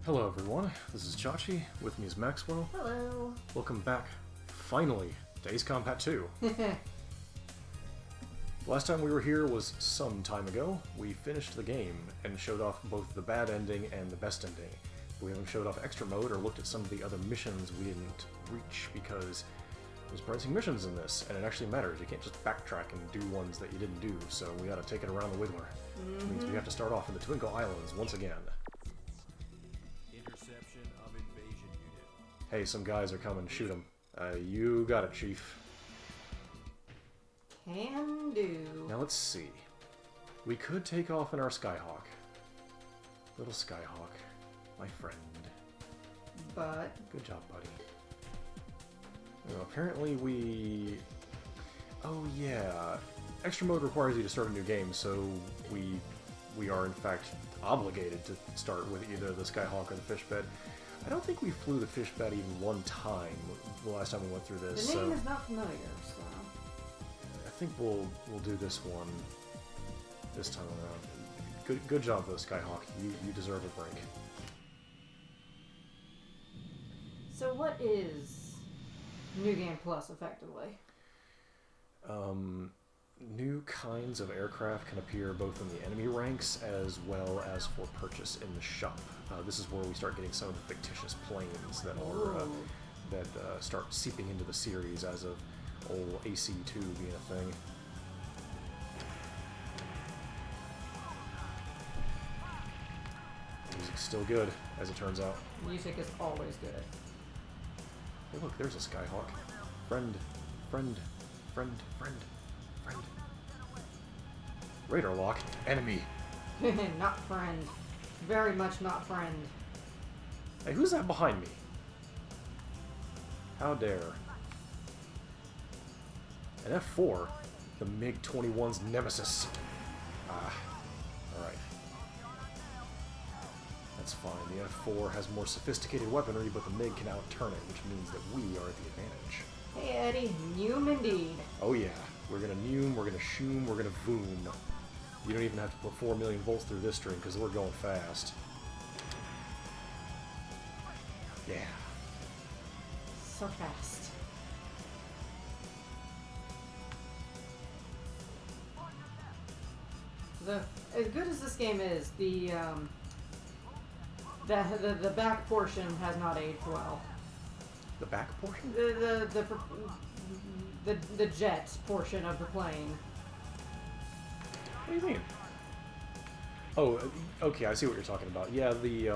Hello everyone, this is Chachi, with me is Maxwell. Hello. Welcome back, finally, to Ace Combat 2. Last time we were here was some time ago. We finished the game and showed off both the bad ending and the best ending. We haven't showed off extra mode or looked at some of the other missions we didn't reach because there's branching missions in this, and it actually matters. You can't just backtrack and do ones that you didn't do, so we gotta take it around the wiggler. Which means we have to start off in the Twinkle Islands once again. Of invasion unit. Hey, some guys are coming. Shoot them. You got it, Chief. Can do. Now let's see. We could take off in our Skyhawk. Little Skyhawk. My friend. But Good job, buddy. Well, apparently we... Oh yeah. Extra mode requires you to start a new game, so we are in fact obligated to start with either the Skyhawk or the fish bed. I don't think we flew the fish bed even one time the last time we went through this. the name so is not familiar, so. I think we'll do this one this time around. Good job though, Skyhawk. You deserve a break. So what is New Game Plus, effectively? New kinds of aircraft can appear both in the enemy ranks as well as for purchase in the shop. This is where we start getting some of the fictitious planes that are start seeping into the series as of old AC2 being a thing. Music's still good, as it turns out. Music is always good. Hey look, there's a Skyhawk. Friend, friend, friend, friend, friend. Radar lock, enemy. Not friend. Very much not friend. Hey, who's that behind me? How dare. An F4, the MiG-21's nemesis. Alright. That's fine. The F4 has more sophisticated weaponry, but the MiG can outturn it, which means that we are at the advantage. Hey Eddie, Noom indeed. Oh yeah. We're gonna noom, we're gonna shoom, we're gonna voom. You don't even have to put 4 million volts through this string, because we're going fast. Yeah. So fast. As good as this game is, the back portion has not aged well. The back portion? The jet portion of the plane. What do you mean? Oh, okay, I see what you're talking about. Yeah, the,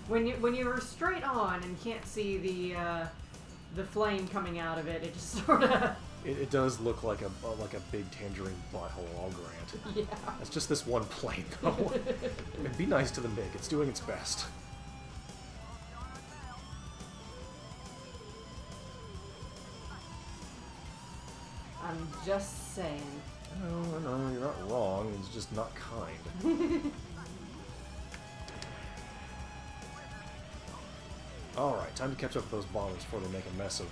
When you're straight on and can't see the flame coming out of it, it just sort of it does look like a big tangerine butthole, I'll grant. yeah. That's just this one plane, though. And be nice to the MiG, it's doing its best. I'm just saying. No, you're not wrong, it's just not kind. Alright, time to catch up with those bombers before they make a mess of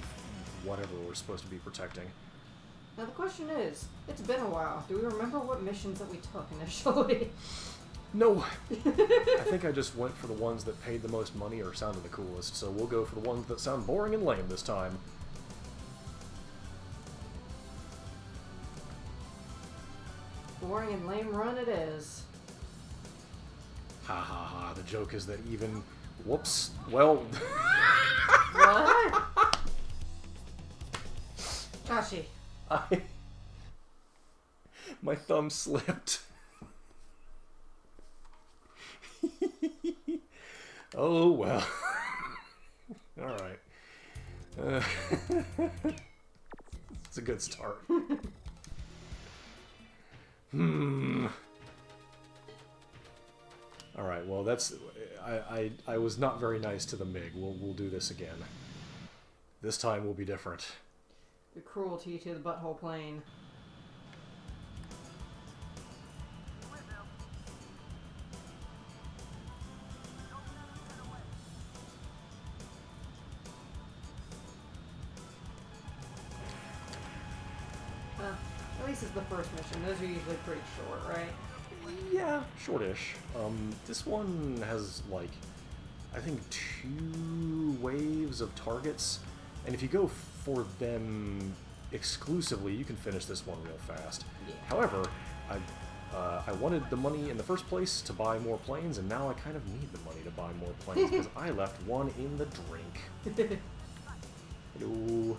whatever we're supposed to be protecting. Now the question is, it's been a while. Do we remember what missions that we took initially? No! I think I just went for the ones that paid the most money or sounded the coolest, so we'll go for the ones that sound boring and lame this time. Boring and lame run it is. Ha ha ha, the joke is that even... Whoops. Well... What? Kashi. My thumb slipped. Oh, well. Alright. It's a good start. Alright, well that's... I was not very nice to the MiG. We'll do this again. This time will be different. The cruelty to the butthole plane. At least it's the first mission. Those are usually pretty short, right? Yeah, shortish. This one has, like, I think 2 waves of targets, and if you go for them exclusively, you can finish this one real fast. Yeah. However, I wanted the money in the first place to buy more planes, and now I kind of need the money to buy more planes because I left one in the drink. Hello.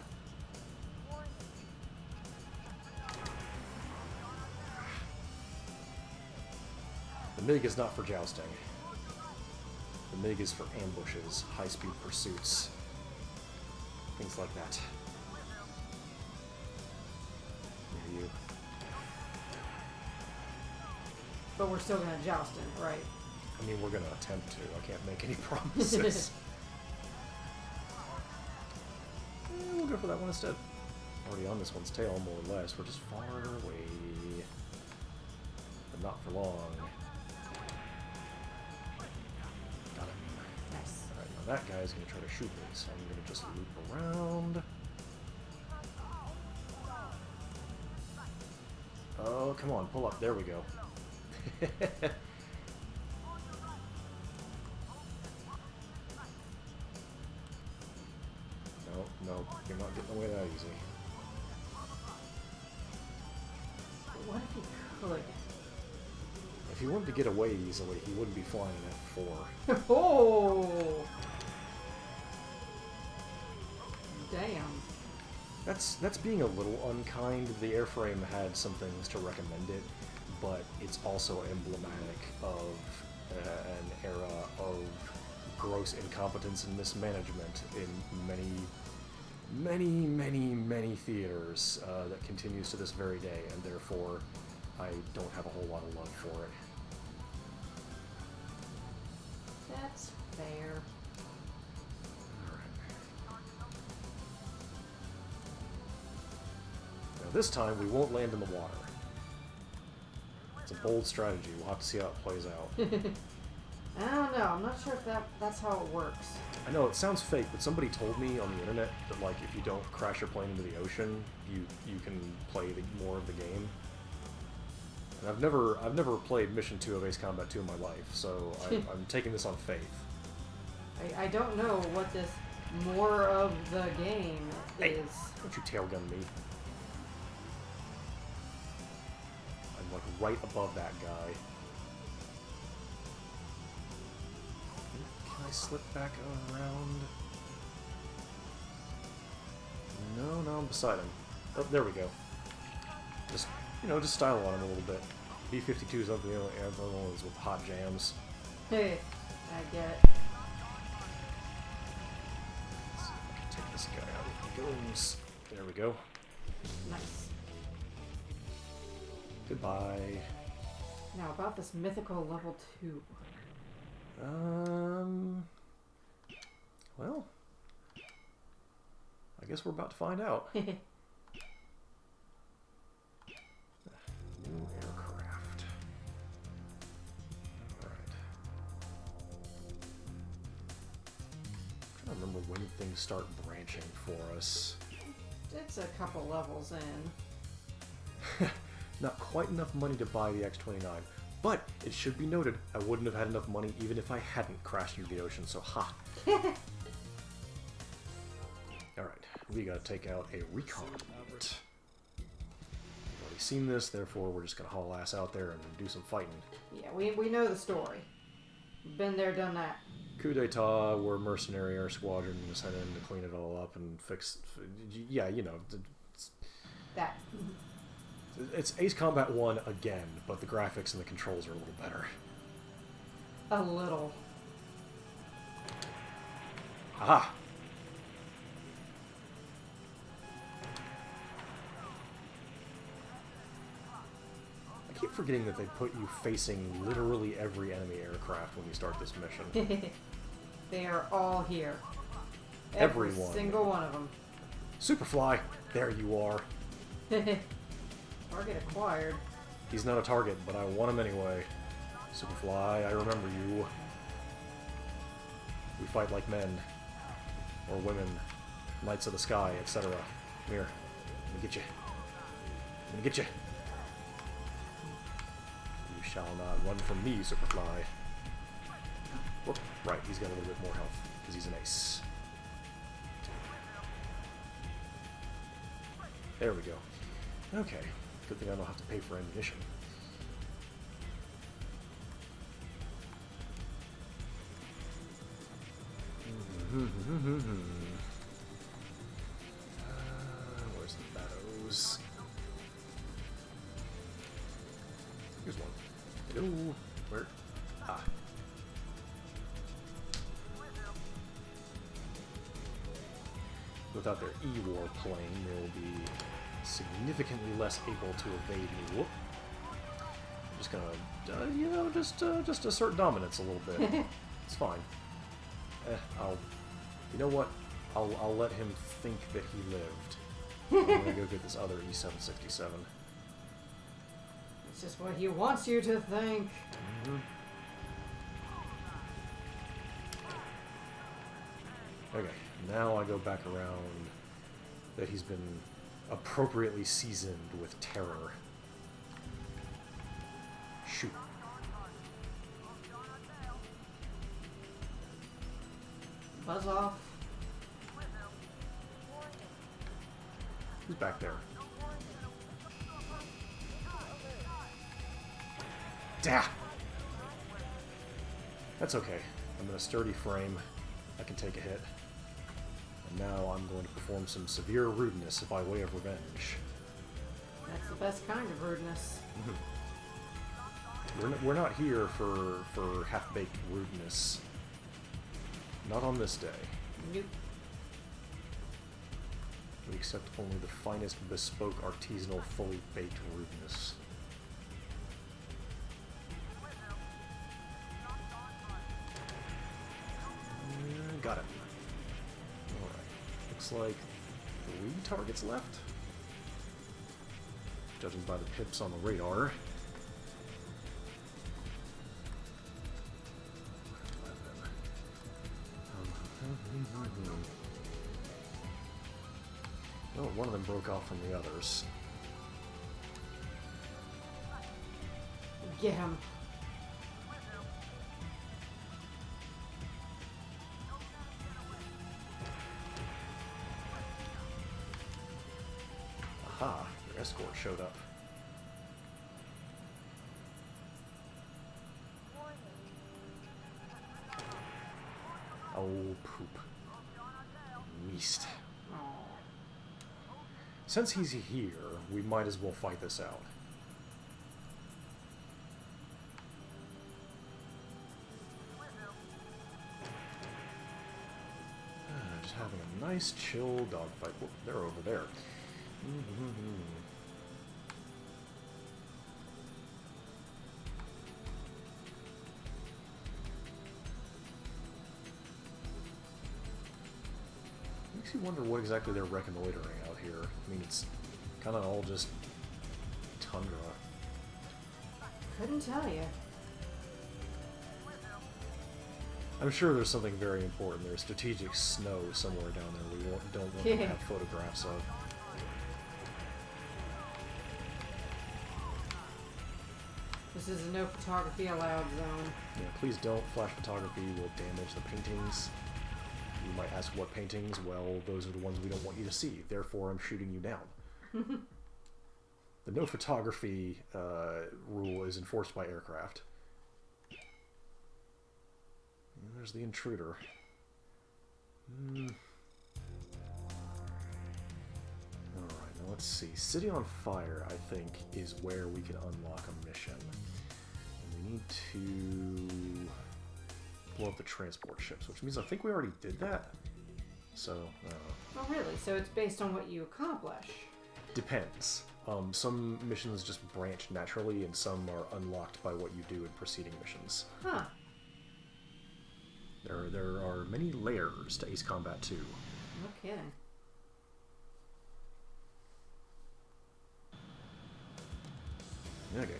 The MiG is not for jousting. The MiG is for ambushes, high-speed pursuits, things like that. Near you. But we're still gonna joust in it, right? I mean, we're gonna attempt to. I can't make any promises. We'll go for that one instead. Already on this one's tail, more or less. We're just far away. But not for long. Got him. Nice. Alright, now that guy's gonna try to shoot me, so I'm gonna just loop around. Oh, come on, pull up. There we go. No, you're not getting away that easy. But what if he could? If he wanted to get away easily, he wouldn't be flying an F4. Oh! Damn. That's being a little unkind. The airframe had some things to recommend it, but it's also emblematic of an era of gross incompetence and mismanagement in many theaters that continues to this very day, and therefore I don't have a whole lot of love for it. That's fair. Alright. Now this time we won't land in the water. It's a bold strategy. We'll have to see how it plays out. I don't know. I'm not sure if that's how it works. I know it sounds fake, but somebody told me on the internet that like if you don't crash your plane into the ocean, you can play more of the game. And I've never played Mission 2 of Ace Combat 2 in my life, so I'm taking this on faith. I don't know what this more of the game Hey, is. don't you tailgun me. I'm like right above that guy. Can I slip back around? No, I'm beside him. Oh, there we go. Just, just style on him a little bit. B-52's up the other ones with hot jams. Hey, I get it. Let's see if I can take this guy out if he goes. There we go. Nice. Goodbye. Now about this mythical level 2. Well, I guess we're about to find out. New aircraft. Alright. I'm trying to remember when things start branching for us. It's a couple levels in. Not quite enough money to buy the X-29. But it should be noted, I wouldn't have had enough money even if I hadn't crashed into the ocean, so ha. Alright, we gotta take out a recon unit. We've already seen this, therefore we're just gonna haul ass out there and do some fighting. Yeah, we know the story. Been there, done that. Coup d'etat, we're mercenary air squadron, sent in to clean it all up and fix... Yeah, That. It's Ace Combat 1 again, but the graphics and the controls are a little better. A little. Aha! I keep forgetting that they put you facing literally every enemy aircraft when you start this mission. They are all here. Everyone. Every single one of them. Superfly! There you are. Target acquired. He's not a target, but I want him anyway. Superfly, I remember you. We fight like men. Or women. Knights of the sky, etc. Come here. Let me get you. Let me get you. You shall not run from me, Superfly. Whoop, right, he's got a little bit more health, because he's an ace. There we go. Okay, good thing I don't have to pay for ammunition. Where's the Bados? Here's one. Hello. Where? Ah. Without their E-War plane, they'll be significantly less able to evade me. Whoop. I'm just gonna, you know, just assert dominance a little bit. It's fine. You know what? I'll let him think that he lived. I'm gonna go get this other E-767. It's just what he wants you to think. Mm-hmm. Okay, now I go back around that he's been appropriately seasoned with terror. Shoot. Buzz off. Who's back there? Dah! That's okay. I'm in a sturdy frame. I can take a hit. And now I'm going to perform some severe rudeness by way of revenge. That's the best kind of rudeness. We're not here for half-baked rudeness. Not on this day. Nope. We accept only the finest bespoke artisanal fully baked rudeness. Got it. Alright. Looks like 3 targets left. Judging by the pips on the radar. 11. Oh, one of them broke off from the others. Get him. Aha, your escort showed up. Oh, poop. Meast. Since he's here, we might as well fight this out. Just having a nice, chill dogfight. Whoop, they're over there. Makes you wonder what exactly they're reconnoitering out here. I mean, it's kind of all just tundra. Couldn't tell you. I'm sure there's something very important. There's strategic snow somewhere down there we don't want to have photographs of. This is a no photography allowed zone. Yeah, please don't. Flash photography will damage the paintings. You might ask what paintings? Well, those are the ones we don't want you to see. Therefore, I'm shooting you down. The no photography rule is enforced by aircraft. And there's the intruder. Alright, now let's see. City on Fire, I think, is where we can unlock a mission. And we need to blow up the transport ships, which means I think we already did that. So, Oh, really? So it's based on what you accomplish? depends. Some missions just branch naturally, and some are unlocked by what you do in preceding missions. Huh. There are many layers to Ace Combat 2. No kidding. Okay,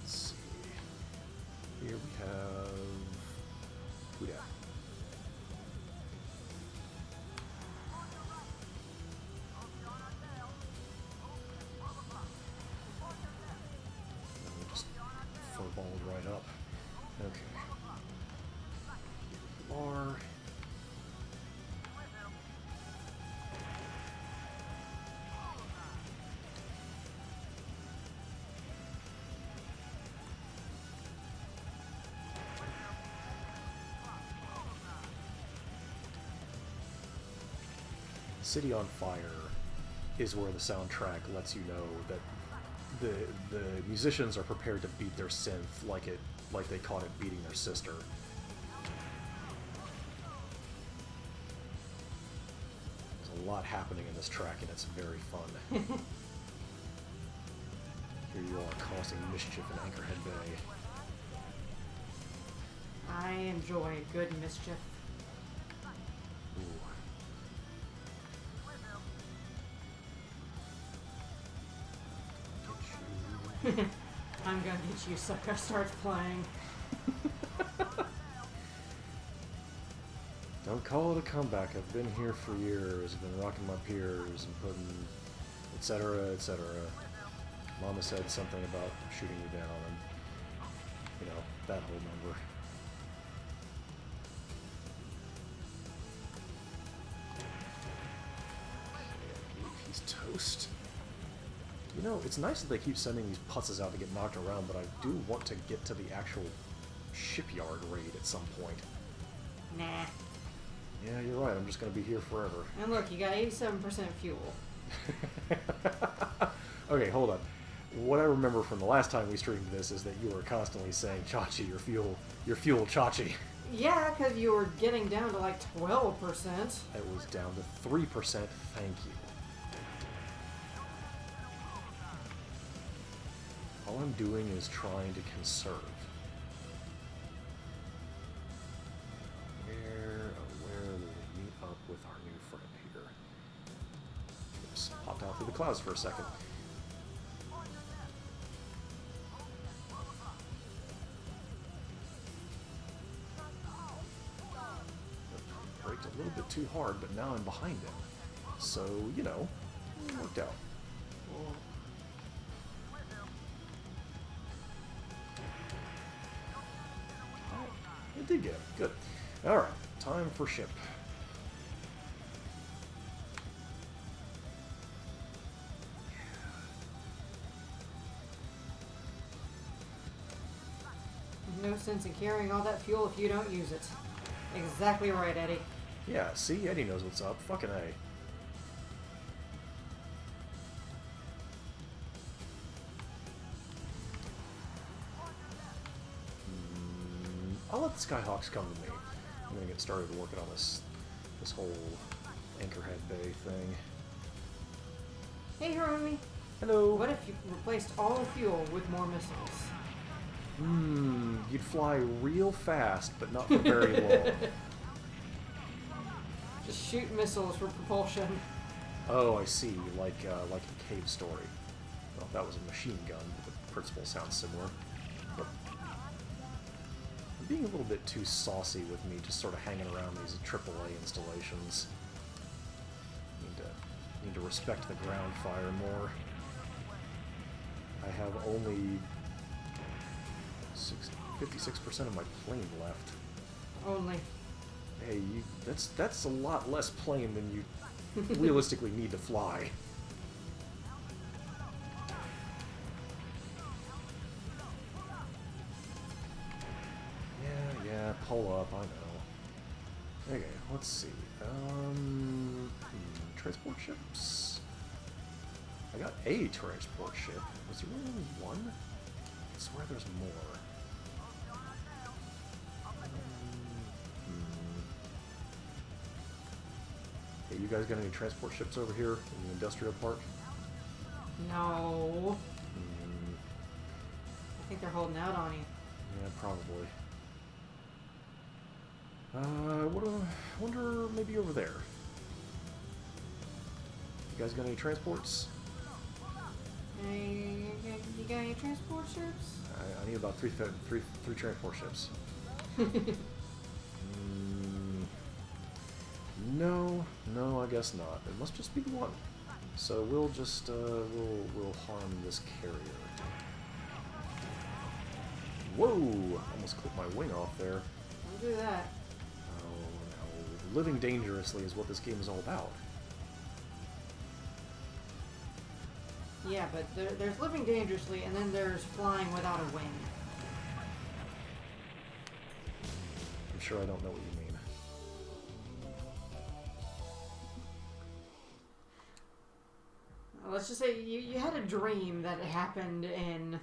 let's see. Here we have... Who dat? Just furballed right up. Okay. far. City on Fire is where the soundtrack lets you know that the musicians are prepared to beat their synth like they caught it beating their sister. There's a lot happening in this track and it's very fun. Here you are causing mischief in Anchorhead Bay. I enjoy good mischief. Ooh. I'm gonna get you, sucker. Starts playing. Don't call it a comeback. I've been here for years. I've been rocking my peers and putting, etc., etc. Mama said something about shooting you down, and you know that whole number. Okay, he's toast. You know, it's nice that they keep sending these putzes out to get knocked around, but I do want to get to the actual shipyard raid at some point. Nah. Yeah, you're right. I'm just going to be here forever. And look, you got 87% fuel. Okay, hold on. What I remember from the last time we streamed this is that you were constantly saying, Chachi, your fuel, Chachi. Yeah, because you were getting down to like 12%. It was down to 3%, thank you. All I'm doing is trying to conserve. Where will we meet up with our new friend here? Just popped out through the clouds for a second. Braked a little bit too hard, but now I'm behind him. So, you know, it worked out. It did get him. Good. Alright, time for ship. No sense in carrying all that fuel if you don't use it. Exactly right, Eddie. Yeah, see? Eddie knows what's up. Fucking A. I'll let the Skyhawks come to me. I'm gonna get started working on this whole Anchorhead Bay thing. Hey, Hiromi. Hello. What if you replaced all the fuel with more missiles? You'd fly real fast, but not for very long. Just shoot missiles for propulsion. Oh, I see. Like in Cave Story. Well, that was a machine gun, but the principle sounds similar. But I'm being a little bit too saucy with me, just sort of hanging around these AAA installations. Need to respect the ground fire more. I have only 56% of my plane left. Only. Hey, that's a lot less plane than you realistically need to fly. Yeah, pull up, I know. Okay, let's see. Transport ships? I got a transport ship. Was there only one? I swear there's more. Hey, you guys got any transport ships over here in the industrial park? No. I think they're holding out on you. Yeah, probably. Wonder maybe over there. You guys got any transports? Hey, you got any transport ships? I need about three transport ships. No, I guess not. It must just be the one. So we'll just we'll harm this carrier. Whoa! Almost clipped my wing off there. Don't do that. living dangerously is what this game is all about. Yeah, but there's living dangerously, and then there's flying without a wing. I'm sure I don't know what you mean. Let's just say you had a dream that it happened in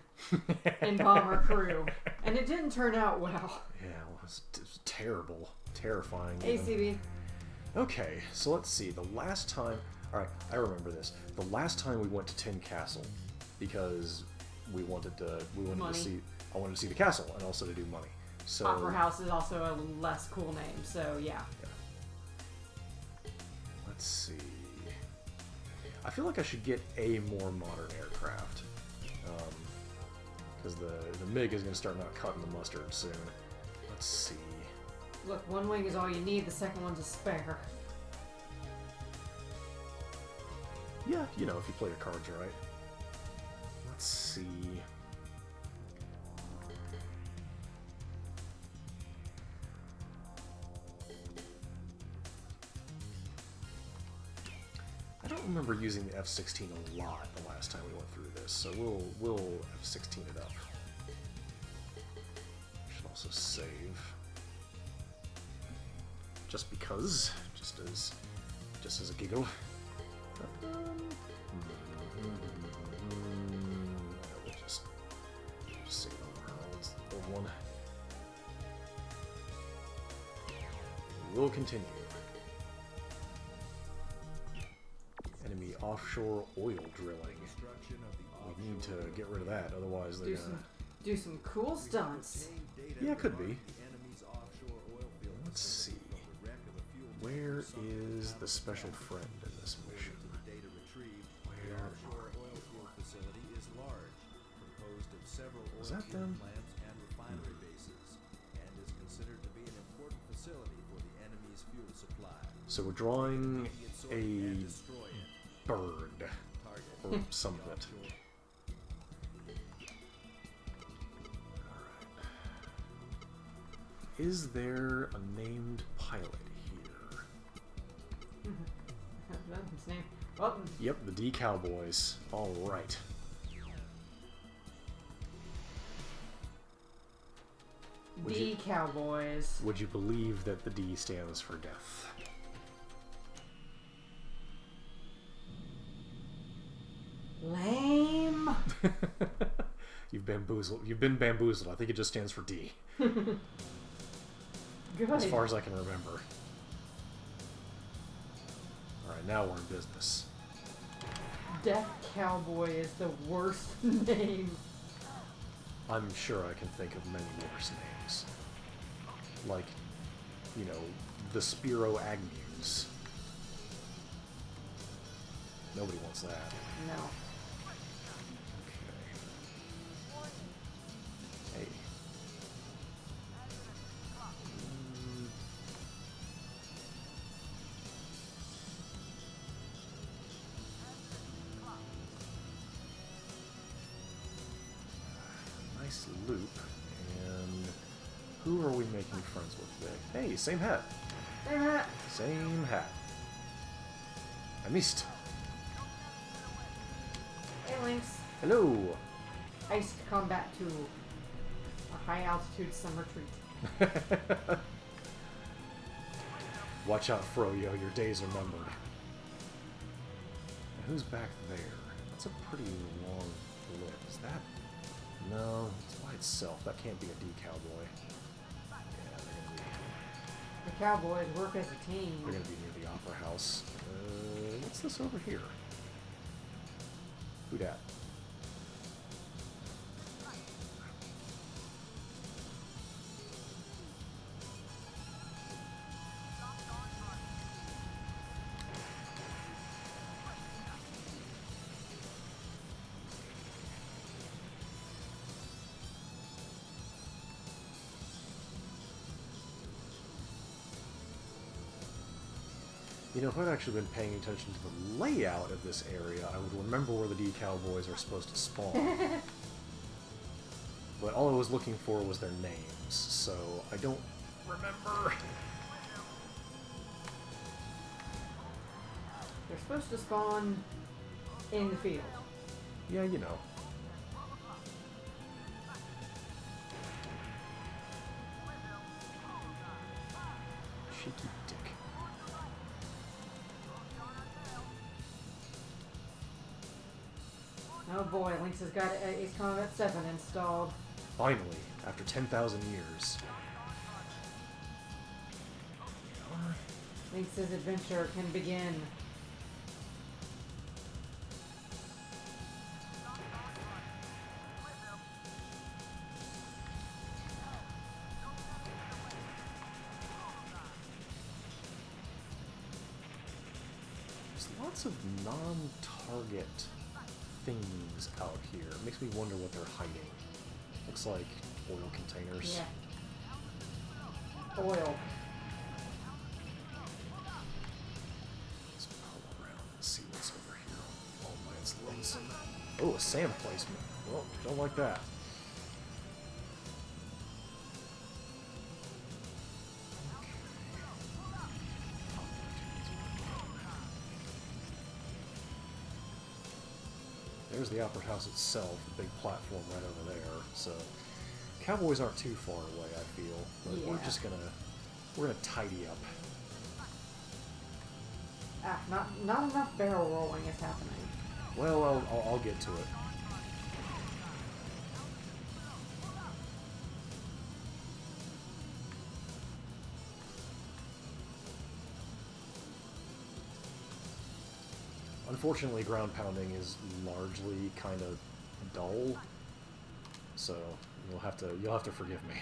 Bomber Crew, and it didn't turn out well. Yeah, well, it's terrible. Terrifying. ACB. Okay, so let's see. The last time... Alright, I remember this. The last time we went to Tin Castle, because we wanted to Money. see... I wanted to see the castle, and also to do money. So... Opera House is also a less cool name, so yeah. Let's see... I feel like I should get a more modern aircraft. Because the MiG is going to start not cutting the mustard soon. Let's see... Look, one wing is all you need, the second one's a spare. Yeah, you know, if you play your cards right. Let's see... I don't remember using the F-16 a lot the last time we went through this, so we'll F-16 it up. Should also save. Just because, just as a giggle. We'll just save on the old one. We'll continue. Enemy offshore oil drilling. We need to get rid of that, otherwise they're gonna... Do some cool stunts. Yeah, could be. Let's see. Where is the special friend in this mission? Where is that them? So we're drawing a bird, or some of it. Is there a named pilot here? His name. Oh, Yep, the D Cowboys. All right. D Cowboys. Would you believe that the D stands for death? Lame. You've bamboozled. You've been bamboozled. I think it just stands for D. Good. As far as I can remember. Alright, now we're in business. Death Cowboy is the worst name. I'm sure I can think of many worse names. Like, you know, the Spiro Agnews. Nobody wants that. No. Hey. Nice loop. And who are we making friends with today? Hey, same hat. Same hat. I missed. Hey, Lynx. Hello. Iced combat to a high altitude summer treat. Watch out, Froyo. Your days are numbered. And who's back there? That's a pretty long blip. Is that... No, it's by itself. That can't be a D Cowboy. Yeah, The Cowboys work as a team. they're gonna be near the Opera House. What's this over here? Who dat? You know, if I'd actually been paying attention to the layout of this area, I would remember where the D Cowboys are supposed to spawn. But all I was looking for was their names, so I don't remember. supposed to spawn in the field. Yeah, you know. Cheeky dick. Oh boy, Lynx has got Ace Combat 7 installed. Finally, after 10,000 years. Lynx's adventure can begin. There's lots of non-target things out here. It makes me wonder what they're hiding. Looks like oil containers. Yeah. Oil. Let's pull around and see what's over here. Oh my, it's lonesome. Oh, a sand placement. Well, don't like that. There's the Opera House itself, the big platform right over there. So, cowboys aren't too far away, I feel. But Yeah. we're gonna tidy up. Ah, not enough barrel rolling is happening. Well, I'll get to it. Unfortunately, ground pounding is largely kind of dull, so you'll have to forgive me.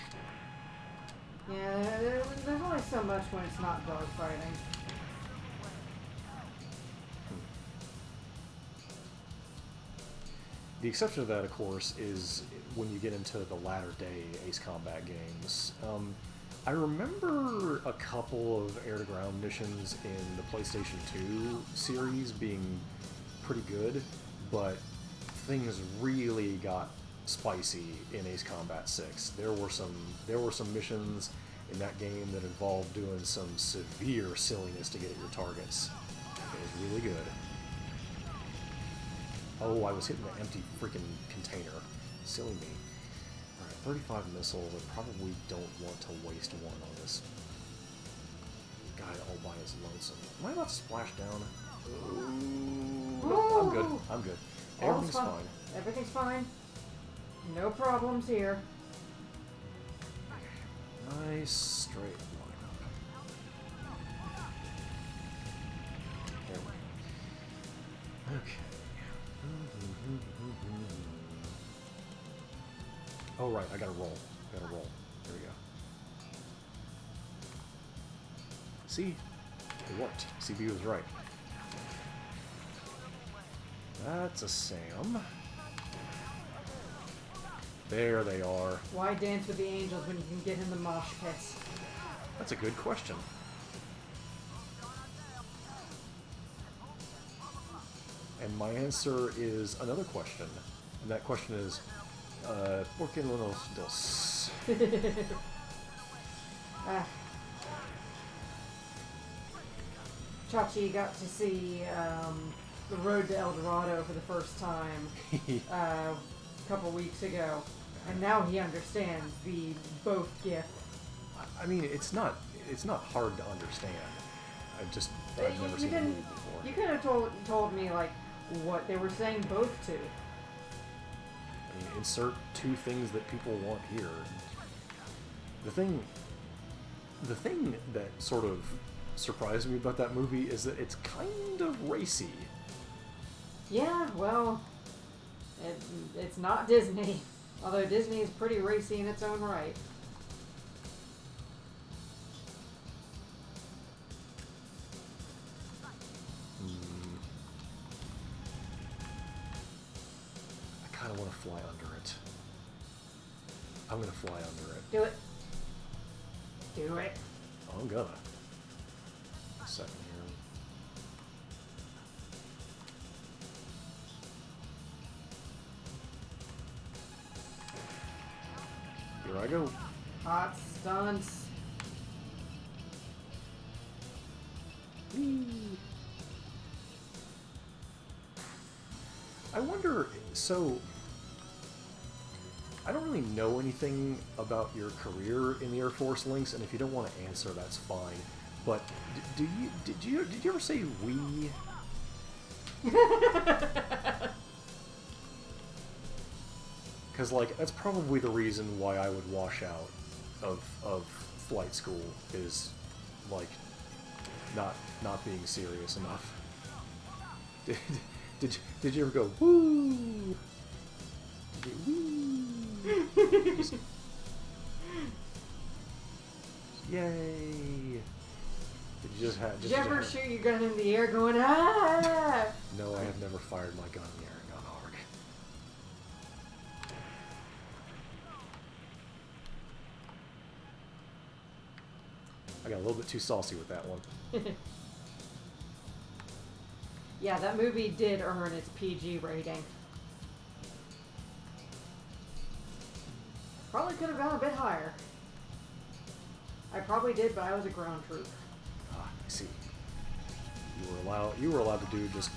Yeah, there's only so much when it's not dogfighting. The exception to that, of course, is when you get into the latter day Ace Combat games. I remember a couple of air-to-ground missions in the PlayStation 2 series being pretty good, but things really got spicy in Ace Combat 6. There were some missions in that game that involved doing some severe silliness to get at your targets. It was really good. Oh, I was hitting the empty freaking container. Silly me. Alright, 35 missiles. I probably don't want to waste one on this guy all by his lonesome. Am I about to splash down? Ooh. I'm good. I'm good. Everything's fine. Everything's fine. No problems here. Nice straight lineup. There we go. Okay. Oh right, I gotta roll. There we go. See? It worked. CB was right. That's a Sam. There they are. Why dance with the angels when you can get in the mosh pits? That's a good question. And my answer is another question. And that question is, ¿por qué no los dos? Chachi got to see the road to El Dorado for the first time a couple weeks ago, and now he understands the both gift. I mean, it's not hard to understand. I've never seen the movie before. You could have told me like what they were saying both to. I mean, insert two things that people want here. The thing that sort of surprised me about that movie is that it's kind of racy. Yeah, well, it's not Disney, although Disney is pretty racy in its own right. I kind of want to fly under it. I'm gonna fly under it. Do it. Do it. Oh, I'm gonna. A second here. Here I go. Hot stunts. I wonder, so... I don't really know anything about your career in the Air Force, Lynx, and if you don't want to answer, that's fine. But did you ever say we? Because like that's probably the reason why I would wash out of flight school is like not being serious enough. Did you ever go woo? Did you woo? Yay! Did you just have? Did you ever shoot your gun in the air going ah? No, I have never fired my gun in the air and gone arg. I got a little bit too saucy with that one. Yeah, that movie did earn its PG rating. Probably could have gone a bit higher. I probably did, but I was a ground troop. Ah, I see. You were allowed to do just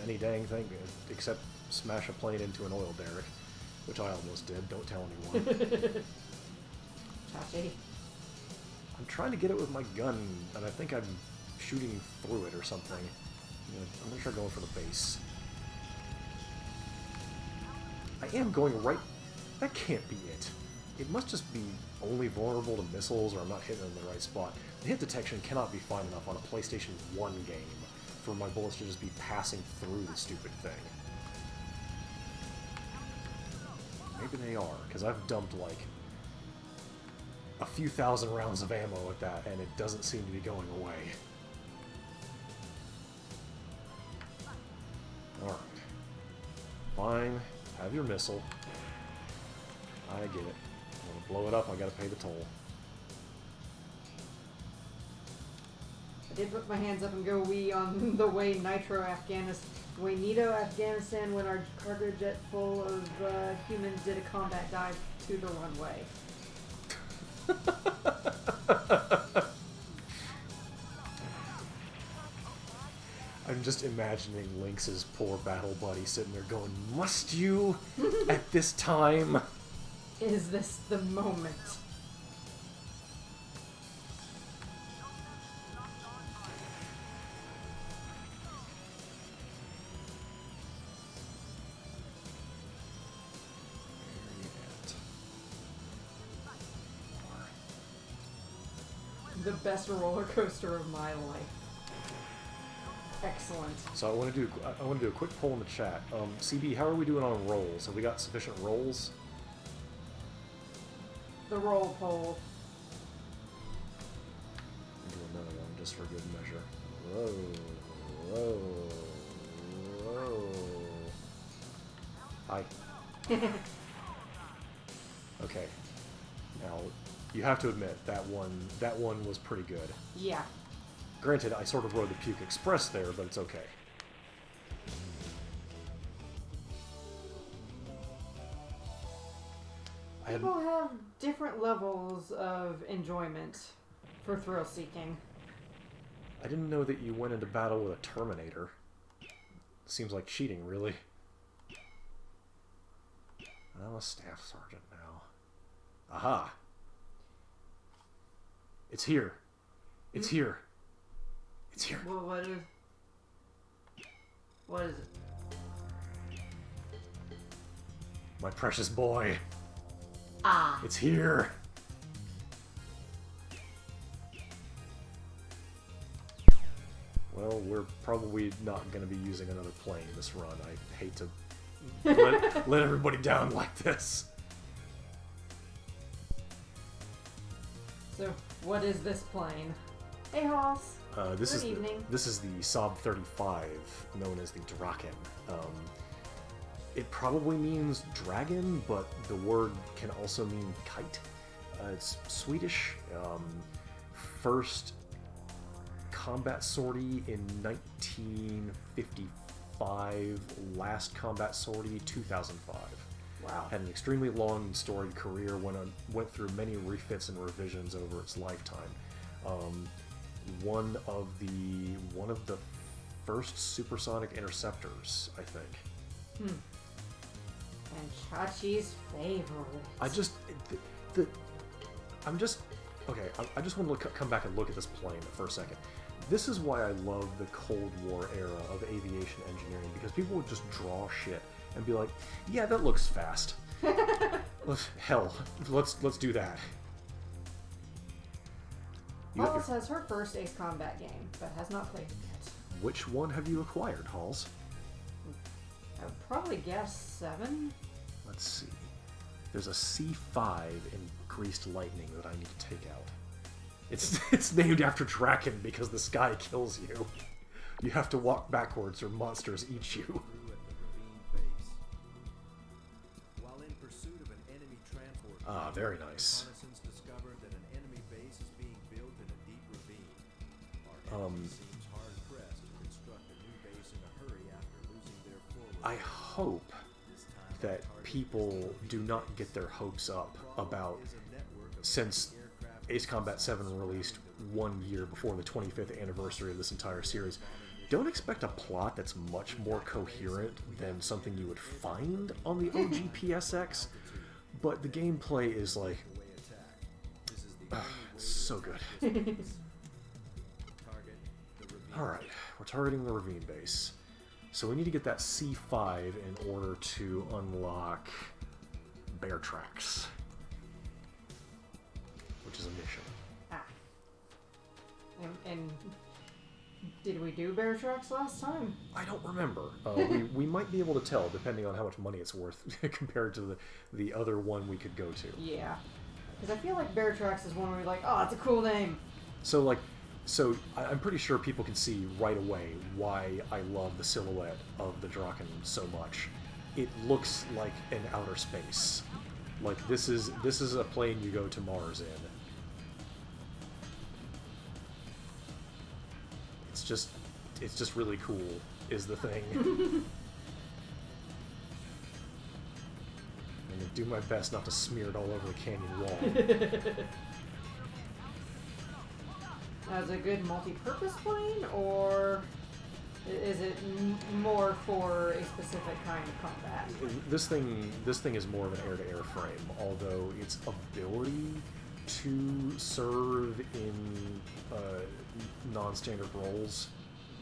any dang thing except smash a plane into an oil derrick, which I almost did. Don't tell anyone. Chachi. I'm trying to get it with my gun, and I think I'm shooting through it or something. I'm gonna try going for the base. I am going right... That can't be it. It must just be only vulnerable to missiles, or I'm not hitting it in the right spot. The hit detection cannot be fine enough on a PlayStation 1 game for my bullets to just be passing through the stupid thing. Maybe they are, because I've dumped like a few thousand rounds of ammo at that, and it doesn't seem to be going away. Alright. Fine. Have your missile. I get it. I'm gonna blow it up, I gotta pay the toll. I did put my hands up and go wee on the way Nitro Afghanistan, the way Nito Afghanistan when our cargo jet full of humans did a combat dive to the runway. I'm just imagining Lynx's poor battle buddy sitting there going, "Must you? At this time?" Is this the moment? The best roller coaster of my life. Excellent. So I want to do a quick poll in the chat. CB, how are we doing on rolls? Have we got sufficient rolls? The roll poll. I'll do another one just for good measure. Whoa, whoa, whoa. Hi. Okay. Now, you have to admit that one was pretty good. Yeah. Granted, I sort of rode the Puke Express there, but it's okay. People have different levels of enjoyment for thrill seeking. I didn't know that you went into battle with a Terminator. Seems like cheating, really. I'm a staff sergeant now. Aha! It's here. It's here. It's here. Well, what is it? My precious boy. Ah. It's here. Well, we're probably not going to be using another plane this run. I hate to let everybody down like this. So, what is this plane? Hey, Hoss. This Good evening. This is the Saab 35, known as the Draken. It probably means dragon, but the word can also mean kite. It's Swedish. First combat sortie in 1955. Last combat sortie 2005. Wow. Had an extremely long and storied career. Went through many refits and revisions over its lifetime. One of the first supersonic interceptors, I think. And Chachi's favorite. I just want to come back and look at this plane for a second. This is why I love the Cold War era of aviation engineering, because people would just draw shit and be like, yeah, that looks fast. Hell, let's do that. Halls has her first Ace Combat game, but has not played it yet. Which one have you acquired, Halls? I would probably guess 7. Let's see. There's a C5 in Greased Lightning that I need to take out. It's named after Draken because the sky kills you. You have to walk backwards or monsters eat you. Crew at the ravine base. While in pursuit of an enemy transport, Ah, very nice. reconnaissance discovered that an enemy base is being built in a deep ravine. Our enemy seems hard pressed to construct a new base in a hurry after losing their forward. I hope that people do not get their hopes up about, since Ace Combat 7 released 1 year before the 25th anniversary of this entire series, don't expect a plot that's much more coherent than something you would find on the OG PSX, but the gameplay is like, so good. Alright, we're targeting the ravine base. So we need to get that C5 in order to unlock Bear Tracks, which is a mission. Ah. And did we do Bear Tracks last time? I don't remember. We might be able to tell depending on how much money it's worth compared to the other one we could go to. Yeah. Because I feel like Bear Tracks is one where you're like, oh, it's a cool name. So I'm pretty sure people can see right away why I love the silhouette of the Draken so much. It looks like an outer space. Like this is a plane you go to Mars in. It's just really cool, is the thing. I'm gonna do my best not to smear it all over the canyon wall. As a good multi-purpose plane, or is it more for a specific kind of combat? This thing is more of an air-to-air frame, although its ability to serve in non-standard roles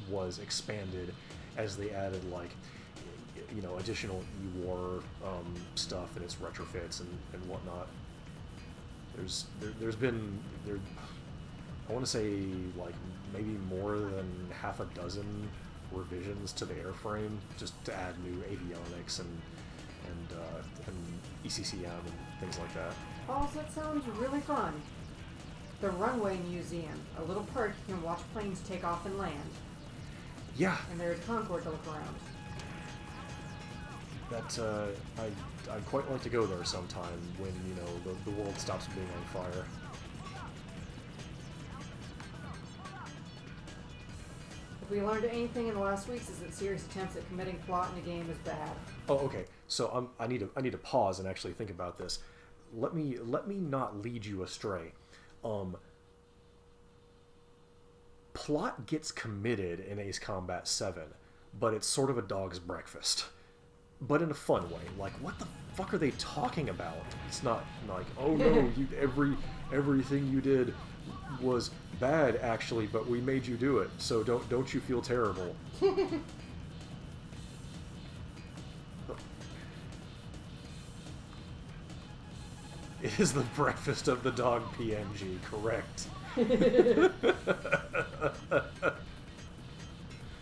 was expanded as they added, like, you know, additional E-War stuff and its retrofits and whatnot. There's been I want to say like maybe more than half a dozen revisions to the airframe just to add new avionics and ECCM and things like that. Oh, that sounds really fun. The Runway Museum, a little park you can watch planes take off and land. Yeah, And there's Concorde to look around. that I'd quite like to go there sometime when, you know, the world stops being on fire. If we learned anything in the last weeks, is that serious attempts at committing plot in a game is bad. Oh, okay. So I need to pause and actually think about this. Let me not lead you astray. Plot gets committed in Ace Combat 7, but it's sort of a dog's breakfast. But in a fun way. Like, what the fuck are they talking about? It's not like, oh no, everything you did was bad actually, but we made you do it, so don't you feel terrible. It is the breakfast of the dog PNG, correct.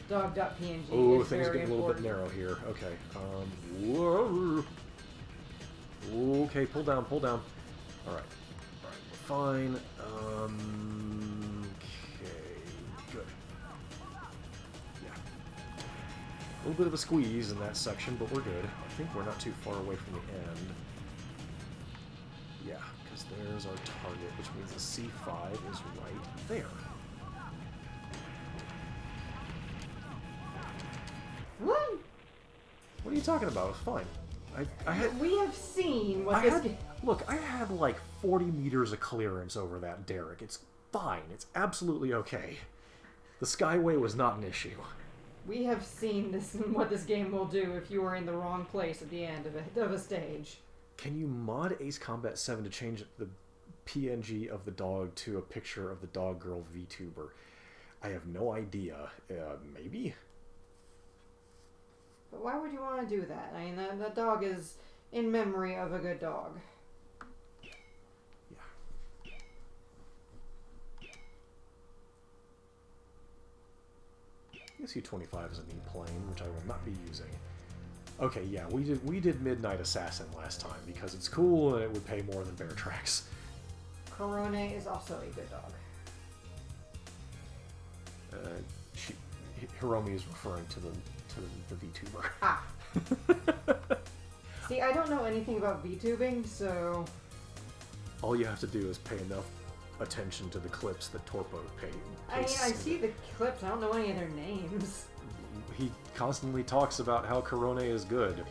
Dog.png. Oh, is things are very getting a little bit important. narrow here. Okay. Whoa. Okay, pull down. Alright. Alright, we're fine. Okay, good. Yeah. A little bit of a squeeze in that section, but we're good. I think we're not too far away from the end. Yeah, because there's our target, which means the C5 is right there. What? What are you talking about? It's fine. I had... We have seen what I this had, game... look, I had like 40 meters of clearance over that derrick. It's fine. It's absolutely okay. The Skyway was not an issue. We have seen this what this game will do if you are in the wrong place at the end of a stage. Can you mod Ace Combat 7 to change the PNG of the dog to a picture of the dog girl VTuber? I have no idea. Maybe? But why would you want to do that? I mean, the dog is in memory of a good dog. SU-25 is a neat plane, which I will not be using. Okay, yeah, we did Midnight Assassin last time because it's cool and it would pay more than Bear Tracks. Corone is also a good dog. Hiromi is referring to the VTuber. Ah. See, I don't know anything about VTubing, so... All you have to do is pay enough attention to the clips that Torpo I mean, I see the clips, I don't know any of their names. He constantly talks about how Corone is good.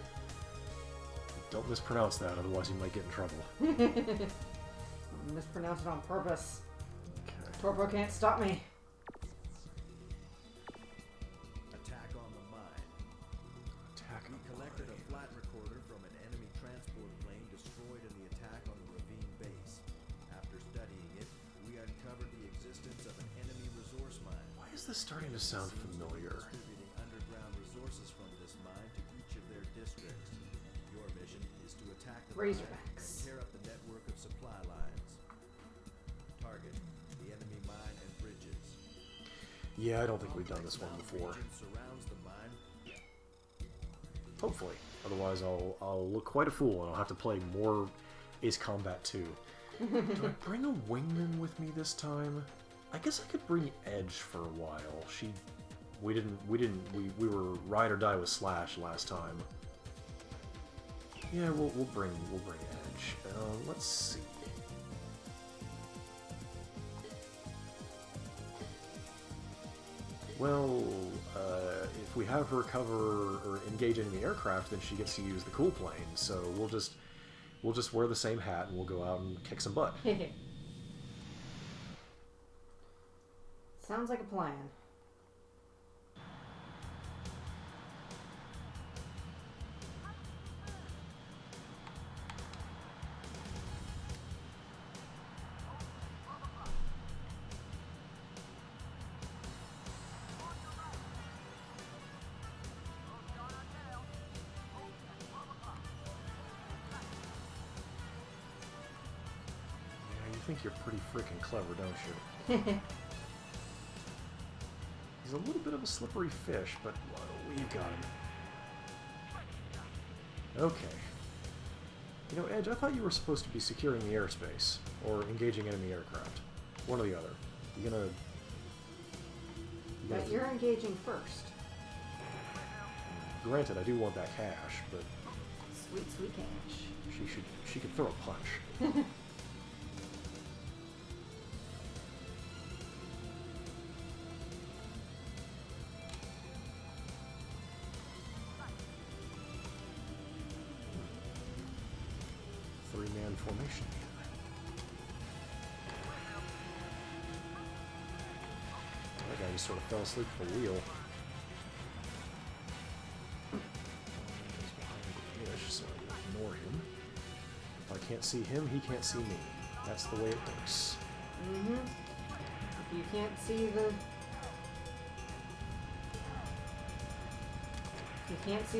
Don't mispronounce that, otherwise you might get in trouble. Mispronounce it on purpose. Okay. Torpo can't stop me. Attack on the mine. Attack We on collected mine. a flat recorder from an enemy transport plane destroyed in the attack on the ravine base. After studying it, we uncovered the existence of an enemy resource mine. Why is this starting to sound familiar? Distributing underground resources from this mine to each of their districts. Your mission is to attack the mine Razorbacks. and tear up the network of supply lines. Target the enemy mine and bridges. Yeah, I don't think we've done this one before. Region surrounds the mine. Hopefully. Otherwise I'll look quite a fool and I'll have to play more Ace Combat 2. Do I bring a wingman with me this time? I guess I could bring Edge for a while. We were ride or die with Slash last time. Yeah, we'll bring Edge. Let's see. Well, if we have her cover or engage enemy aircraft, then she gets to use the cool plane. So we'll just wear the same hat and we'll go out and kick some butt. Sounds like a plan. Yeah, you think you're pretty freaking clever, don't you? He's a little bit of a slippery fish, but we've got him. Okay. You know, Edge, I thought you were supposed to be securing the airspace, or engaging enemy aircraft. One or the other. You gonna... But you're engaging first. Granted, I do want that cash, but Sweet, sweet cash. she could throw a punch. Three-man formation. That guy just sort of fell asleep at the wheel. He's behind the dish, so I will ignore him. If I can't see him, he can't see me. That's the way it works. Mm-hmm. If you can't see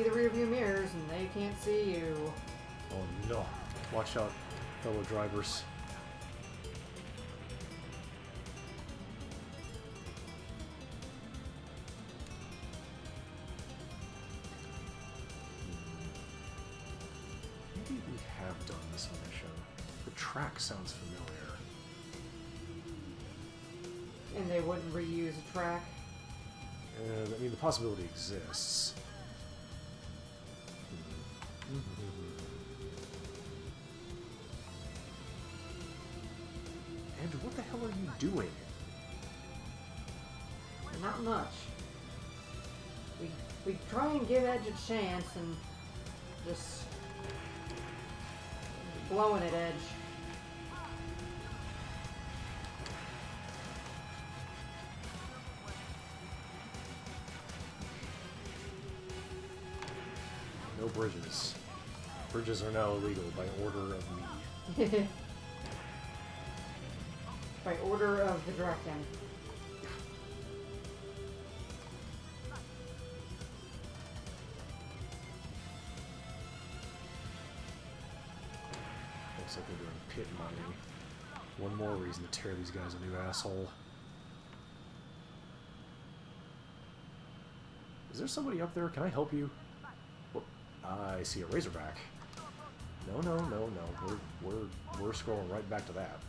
the rearview mirrors, and they can't see you. Oh no. Watch out, fellow drivers. Maybe we have done this mission. The track sounds familiar. And they wouldn't reuse a track. I mean, the possibility exists. Andrew, what the hell are you doing? Not much. We try and give Edge a chance and just blowing at Edge. No bridges. Bridges are now illegal by order of me. By order of the Draken. Looks like they're doing pit mining. One more reason to tear these guys a new asshole. Is there somebody up there? Can I help you? Whoop. I see a Razorback. No, no, no, no. We're scrolling right back to that.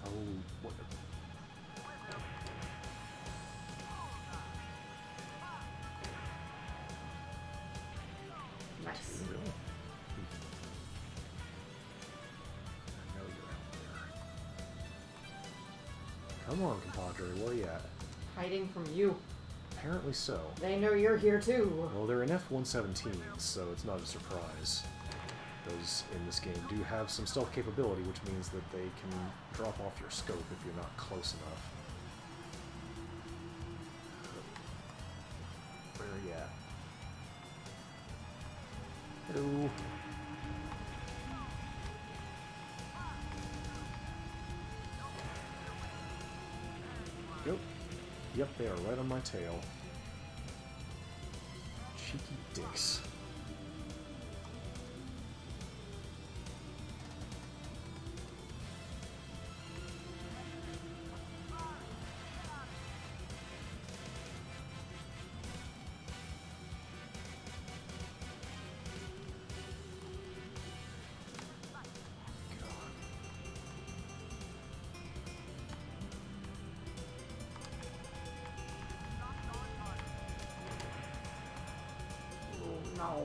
Oh, what the... Nice. Really? I know you're out there. Come on, compadre, where are you at? Hiding from you. Apparently so. They know you're here too. Well, they're in F-117, so it's not a surprise. Those in this game do have some stealth capability, which means that they can drop off your scope if you're not close enough. Where are you at? Hello. Go. Yep, they are right on my tail. Cheeky dicks. No.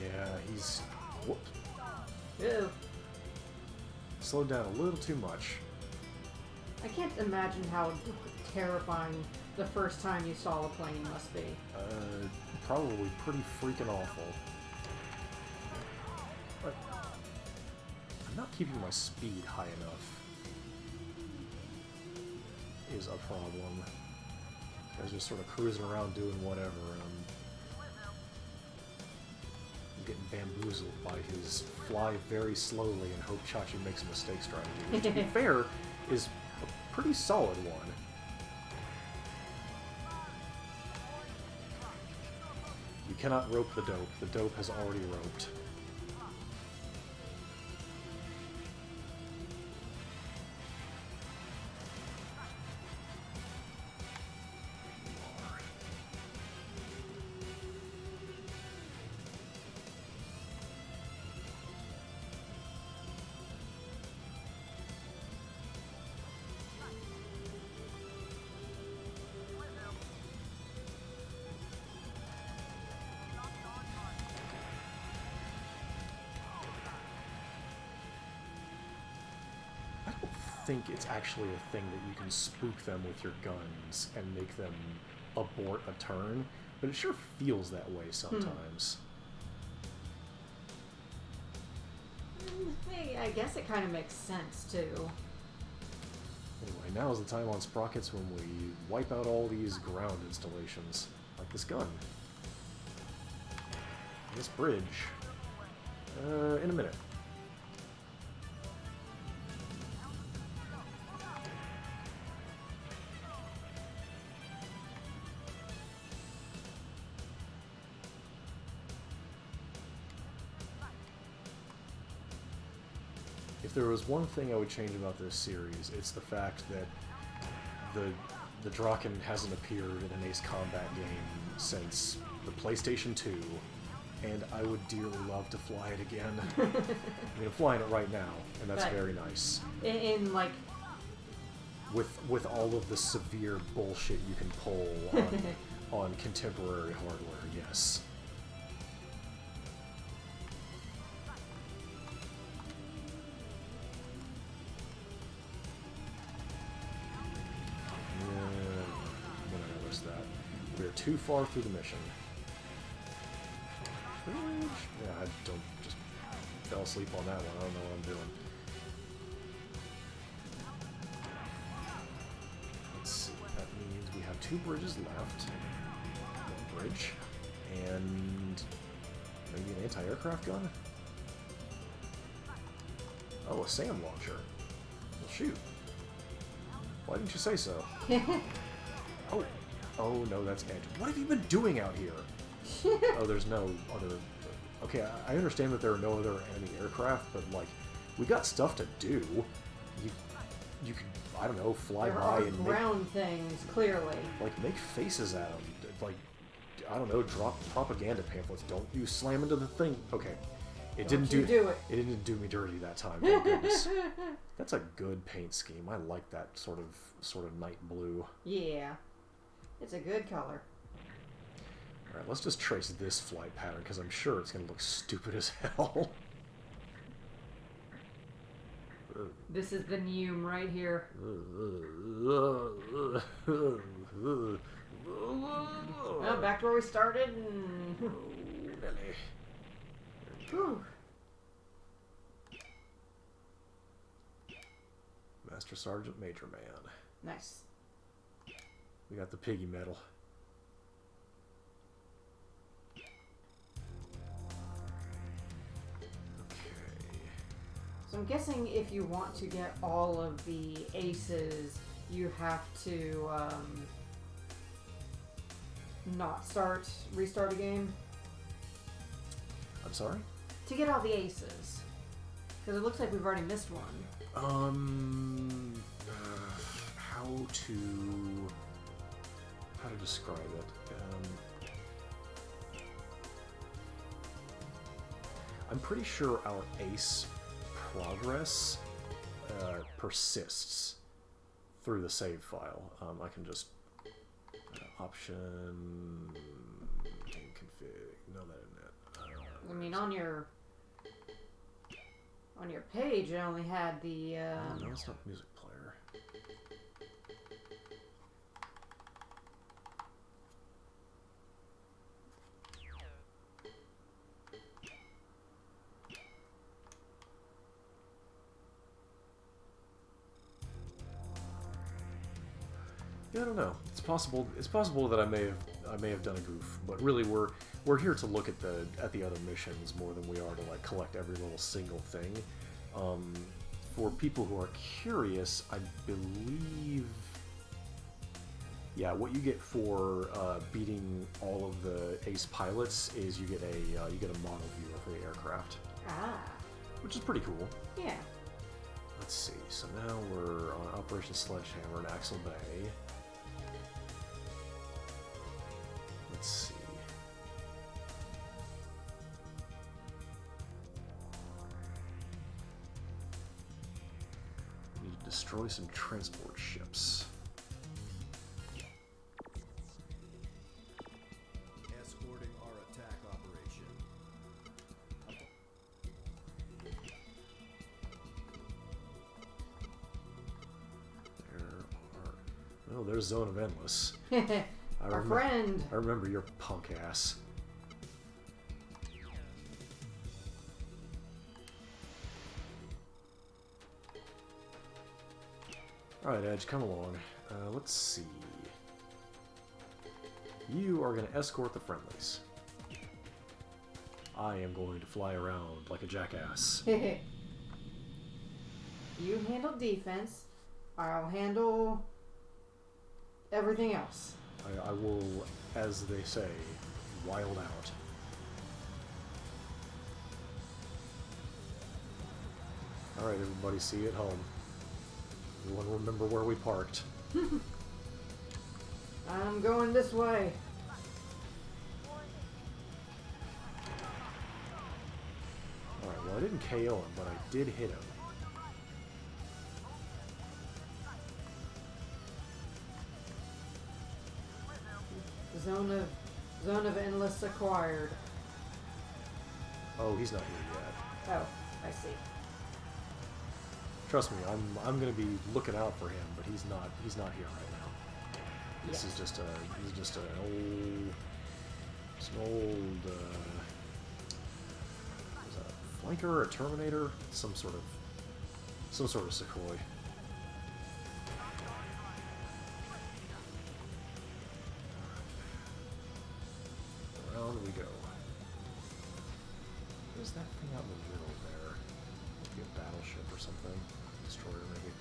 Yeah, he's... Whoop. Ew. Slowed down a little too much. I can't imagine how terrifying the first time you saw a plane must be. Probably pretty freaking awful. But I'm not keeping my speed high enough. Is a problem. I was just sort of cruising around doing whatever, and I'm getting bamboozled by his fly very slowly and hope Chachi makes a mistake strategy, which, to be fair, is a pretty solid one. You cannot rope the dope. The dope has already roped. I think it's actually a thing that you can spook them with your guns and make them abort a turn, but it sure feels that way sometimes. Hey, I guess it kind of makes sense too. Anyway, now is the time on Sprockets when we wipe out all these ground installations, like this gun. This bridge. In a minute. If there was one thing I would change about this series, it's the fact that the Draken hasn't appeared in an Ace Combat game since the PlayStation 2, and I would dearly love to fly it again. I mean, I'm flying it right now, and that's But very nice. In like... With all of the severe bullshit you can pull on contemporary hardware, yes. We're too far through the mission. Yeah, I don't just fell asleep on that one. I don't know what I'm doing. Let's see. That means we have 2 bridges left. cartridge, and maybe an anti-aircraft gun? Oh, a SAM launcher. Well, shoot. Why didn't you say so? Oh. Oh, no, that's Edge. What have you been doing out here? Oh, there's no other... Okay, I understand that there are no other enemy aircraft, but, like, we got stuff to do. You could, I don't know, fly there by are and ground things, clearly. like, make faces at them. Like, I don't know, drop propaganda pamphlets. Don't you slam into the thing. Okay. It Don't didn't do it. It didn't do me dirty that time, thank goodness. That's a good paint scheme. I like that sort of night blue. Yeah. It's a good color. Alright, let's just trace this flight pattern, because I'm sure it's going to look stupid as hell. This is the Neum right here. Well, back to where we started. And... Whew. Master Sergeant Major Man. Nice. We got the piggy medal. So I'm guessing if you want to get all of the aces, you have to not restart a game. I'm sorry? To get all the aces. Because it looks like we've already missed one. How to describe it? I'm pretty sure our ace progress persists through the save file. I can just option game config. No, that isn't it. I mean, on your page, it only had the. No, it's not music player. Yeah, I don't know. It's possible. It's possible that I may have done a goof, but really we're here to look at the other missions more than we are to like collect every little single thing. For people who are curious, I believe, yeah, what you get for beating all of the ace pilots is you get a model view of the aircraft. Ah. Which is pretty cool. Yeah. Let's see. So now we're on Operation Sledgehammer in Axel Bay. Let's see. We need to destroy some transport ships. Escorting our attack operation. Oh, there's Zone of Endless. Our friend. I remember your punk ass. Alright, Edge, come along. Let's see. You are going to escort the friendlies. I am going to fly around like a jackass. You handle defense. I'll handle everything else. I will, as they say, wild out. Alright, everybody, see you at home. Everyone remember where we parked. I'm going this way. Alright, well I didn't KO him, but I did hit him. Zone of Endless acquired. Oh, he's not here yet. Oh, I see. Trust me, I'm gonna be looking out for him, but he's not here right now. This is just an old is that a flanker or a Terminator? Some sort of Sequoia. What is that thing out in the middle there? Maybe a battleship or something? Destroyer, maybe?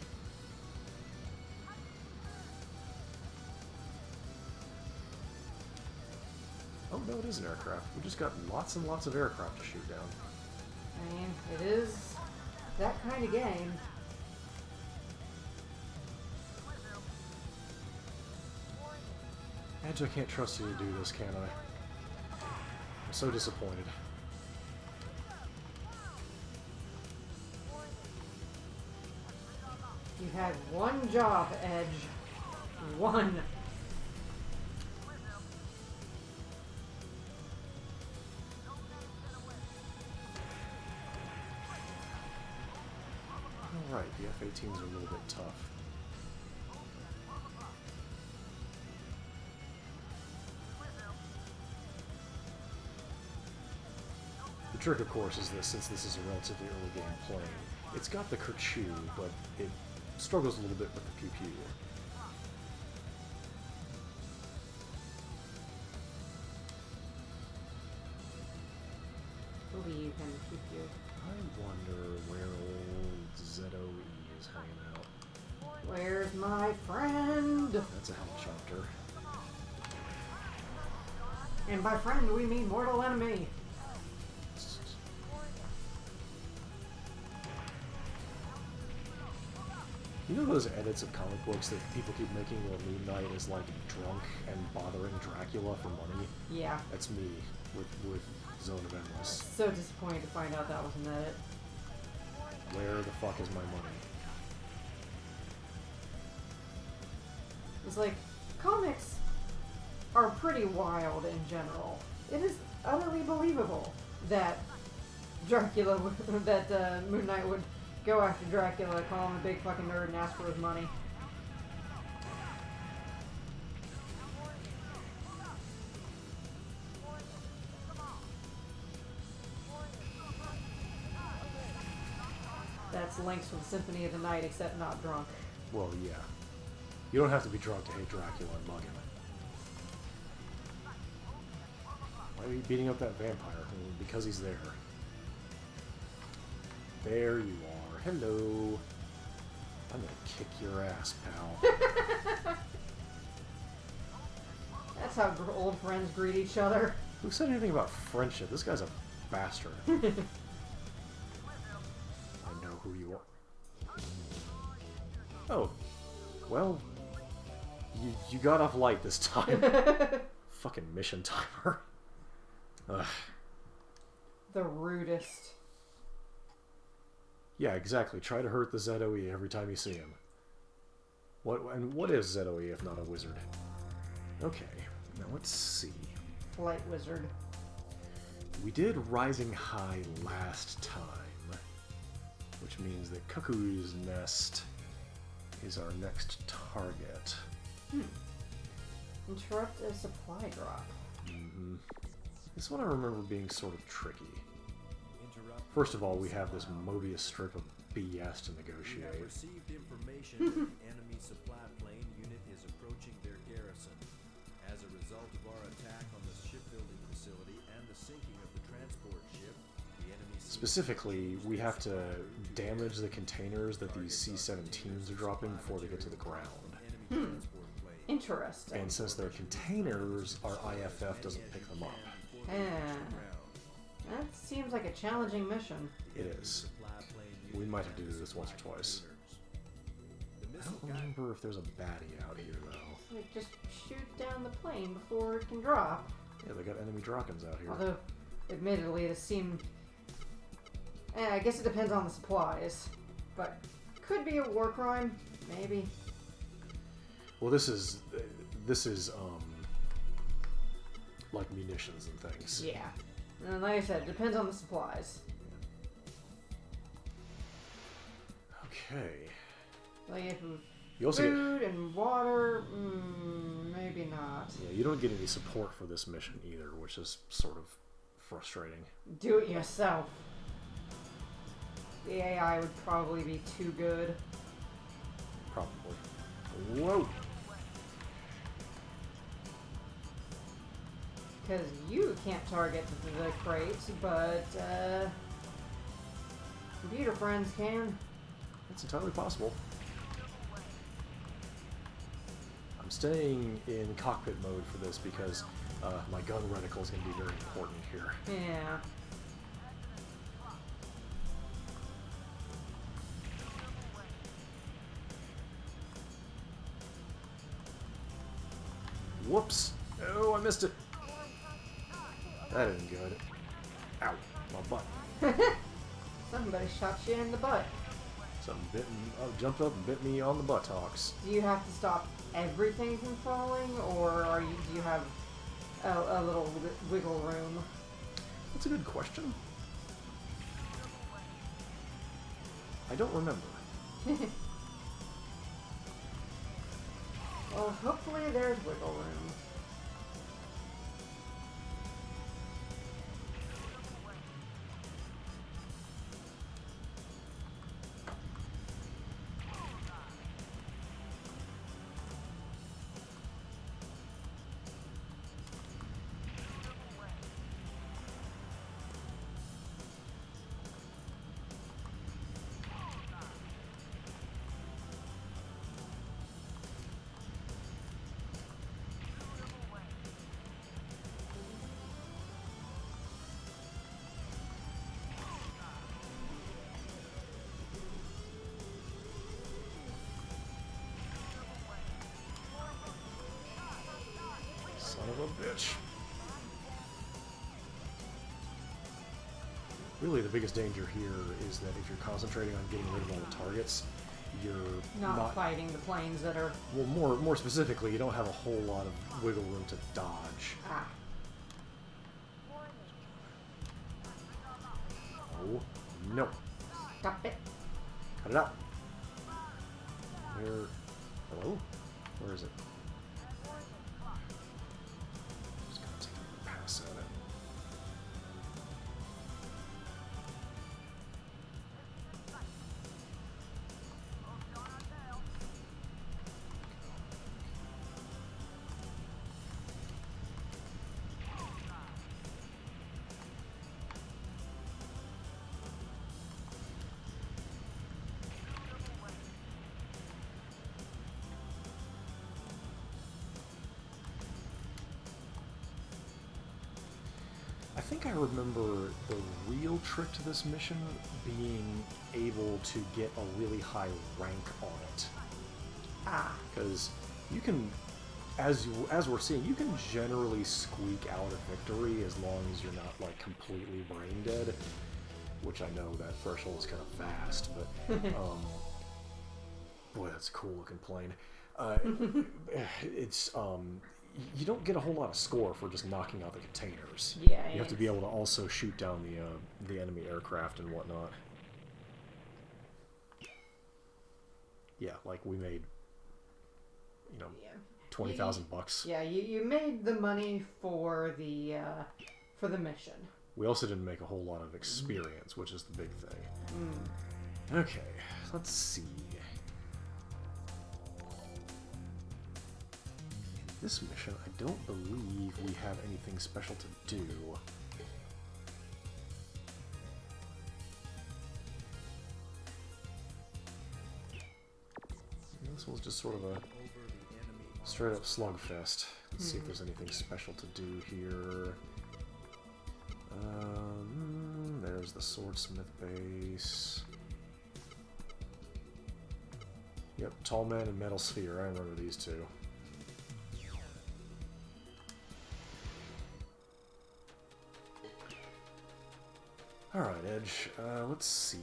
Oh, no, it is an aircraft. We just got lots and lots of aircraft to shoot down. I mean, it is that kind of game. Edge, I can't trust you to do this, can I? I'm so disappointed. You had one job, Edge. One. Alright, the F-18s are a little bit tough. The trick, of course, is that since this is a relatively early game plane, it's got the Kerchu, but it struggles a little bit with the pew-pew. Maybe you can keep you. I wonder where old ZOE is hanging out. Where's my friend? That's a helicopter. And by friend, we mean mortal enemy. You know those edits of comic books that people keep making where Moon Knight is like drunk and bothering Dracula for money? Yeah. That's me with Zone of Endless. So disappointed to find out that was an edit. Where the fuck is my money? It's like, comics are pretty wild in general. It is utterly believable that Dracula, that Moon Knight would go after Dracula, call him a big fucking nerd, and ask for his money. That's links from Symphony of the Night, except not drunk. Well, yeah. You don't have to be drunk to hate Dracula and mug him. Why are you beating up that vampire? Well, because he's there. There you are. Hello. I'm gonna kick your ass, pal. That's how old friends greet each other. Who said anything about friendship? This guy's a bastard. I know who you are. Oh. Well, you got off light this time. Fucking mission timer. Ugh. The rudest. Yeah, exactly. Try to hurt the ZOE every time you see him. What is ZOE if not a wizard? Okay, now let's see. Flight wizard. We did Rising High last time, which means that Cuckoo's Nest is our next target. Interrupt a supply drop. Mm-hmm. This one I remember being sort of tricky. First of all, we have this Mobius strip of BS to We negotiate. have received information that the enemy supply plane unit is approaching their garrison. As a result of our attack on the shipbuilding facility and the sinking of the transport ship, the enemy... Specifically, we have to damage the containers that these C-17s are dropping before they get to the ground. Interesting. And since they're containers, our IFF doesn't pick them up. That seems like a challenging mission. It is. We might have to do this once or twice. I don't remember if there's a baddie out here, though. Like, just shoot down the plane before it can drop. Yeah, they got enemy Drakens out here. Although, admittedly, this seemed... I guess it depends on the supplies. But, could be a war crime, maybe. Well, this is like munitions and things. Yeah. And like I said, it depends on the supplies. Okay. Like if You also food and water, maybe not. Yeah, you don't get any support for this mission either, which is sort of frustrating. Do it yourself. The AI would probably be too good. Probably. Whoa! because you can't target the crates, but computer friends can. It's entirely possible. I'm staying in cockpit mode for this because my gun reticle is going to be very important here. Yeah. Whoops! Oh, I missed it! That isn't good. Ow, my butt. Somebody shot you in the butt. Something jumped up and bit me on the buttocks. Do you have to stop everything from falling, or do you have a little wiggle room? That's a good question. I don't remember. Well, hopefully there's wiggle room. Son of a bitch. Really, the biggest danger here is that if you're concentrating on getting rid of all the targets, you're Not fighting the planes that are... Well, more specifically, you don't have a whole lot of wiggle room to dodge. Ah. Oh, no. Stop it. Cut it out. Where... Hello? Where is it? Just gonna take a pass at it. I think I remember the real trick to this mission being able to get a really high rank on it. Ah. Because you can, as we're seeing, you can generally squeak out a victory as long as you're not like completely brain dead. Which I know that threshold is kind of fast, but boy, that's a cool looking plane. It's you don't get a whole lot of score for just knocking out the containers. Yeah, you have to be able to also shoot down the enemy aircraft and whatnot. Yeah, like we made, you know, $20,000. Yeah, you made the money for the mission. We also didn't make a whole lot of experience, which is the big thing. Okay, let's see. In this mission, I don't believe we have anything special to do. This one's just sort of a straight up slugfest. Let's see if there's anything special to do here. There's the swordsmith base. Yep, Tall Man and Metal Sphere. I remember these two. Alright, Edge. Let's see.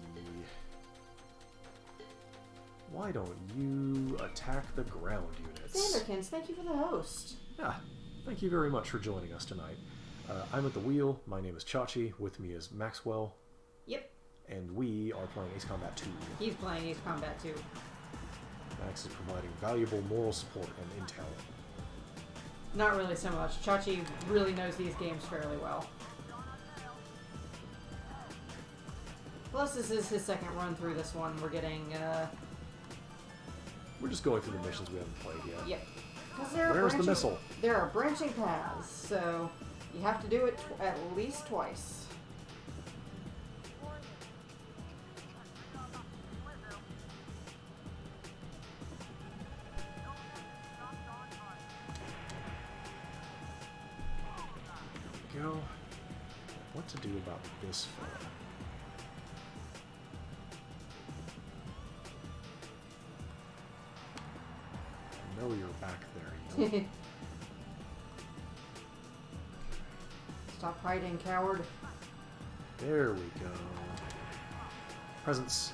Why don't you attack the ground units? Sanderkins, thank you for the host. Yeah, thank you very much for joining us tonight. I'm at the wheel. My name is Chachi. With me is Maxwell. Yep. And we are playing Ace Combat 2. He's playing Ace Combat 2. Max is providing valuable moral support and intel. Not really so much. Chachi really knows these games fairly well. Plus, this is his second run through this one. We're getting, We're just going through the missions we haven't played yet. Yep. Where's the missile? There are branching paths, so You have to do it at least twice. Go. What to do about this fella? I know you're back there, you know. Stop hiding, coward. There we go. Presents.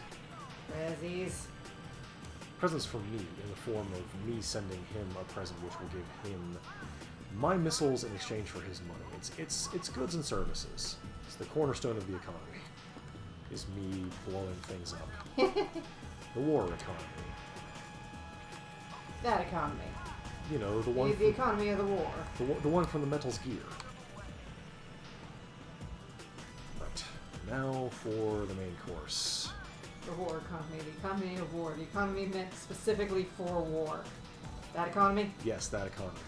Prezzies. Presents from me in the form of me sending him a present which will give him my missiles in exchange for his money. It's goods and services. It's the cornerstone of the economy. Is me blowing things up. The war economy. That economy. You know, the one The economy of the war. the one from the Metals Gear. Right. Now for the main course. The war economy. The economy of war. The economy meant specifically for war. That economy? Yes, that economy.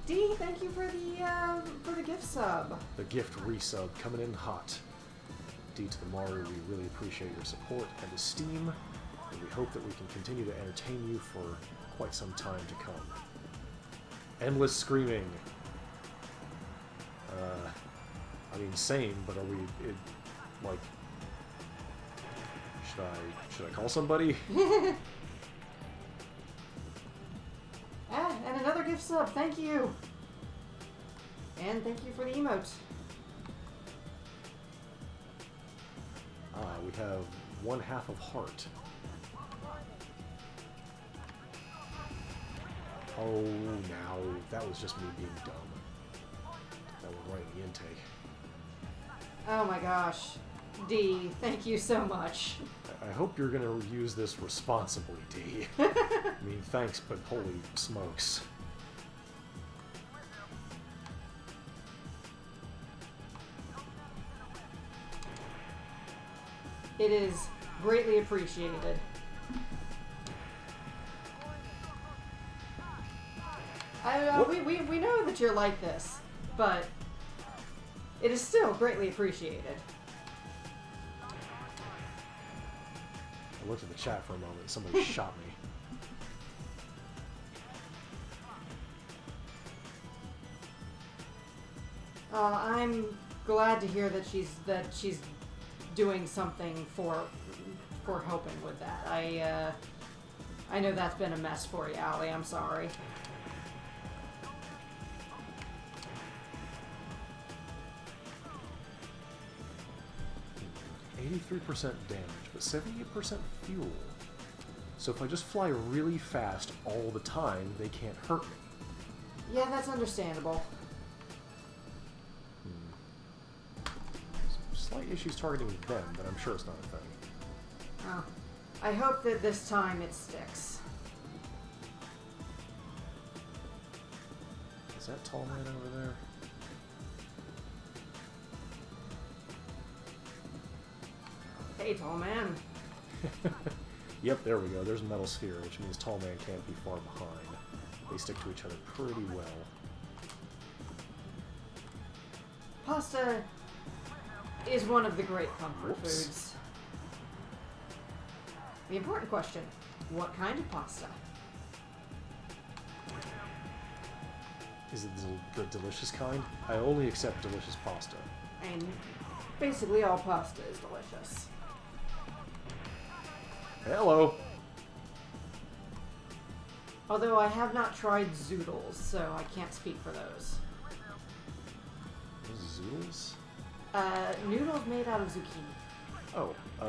D, thank you for the gift sub. The gift resub coming in hot. D to the Maru, we really appreciate your support and esteem, and we hope that we can continue to entertain you for quite some time to come. Endless screaming. I mean, same, but are we, like, should I call somebody? Ah, and another gift sub, thank you! And thank you for the emote. Ah, we have 1/2 of heart. Oh, now, that was just me being dumb. That went right in the intake. Oh my gosh. D, thank you so much. I hope you're gonna use this responsibly, D. I mean, thanks, but holy smokes. It is greatly appreciated. We know that you're like this, but it is still greatly appreciated. I looked at the chat for a moment. Somebody shot me. I'm glad to hear that she's doing something for helping with that. I know that's been a mess for you, Allie. I'm sorry. .83% damage, but 78% fuel. So if I just fly really fast all the time, they can't hurt me. Yeah, that's understandable. Slight issues targeting them, but I'm sure it's not a thing. Oh, I hope that this time it sticks. Is that tall man over there? Hey, tall man. Yep, there we go. There's Metal Sphere, which means tall man can't be far behind. They stick to each other pretty well. Pasta is one of the great comfort Whoops. foods. The important question, what kind of pasta? Is it the delicious kind? I only accept delicious pasta. And basically all pasta is delicious. Hello! Although I have not tried zoodles, so I can't speak for those. Zoodles? Noodles made out of zucchini. Oh, I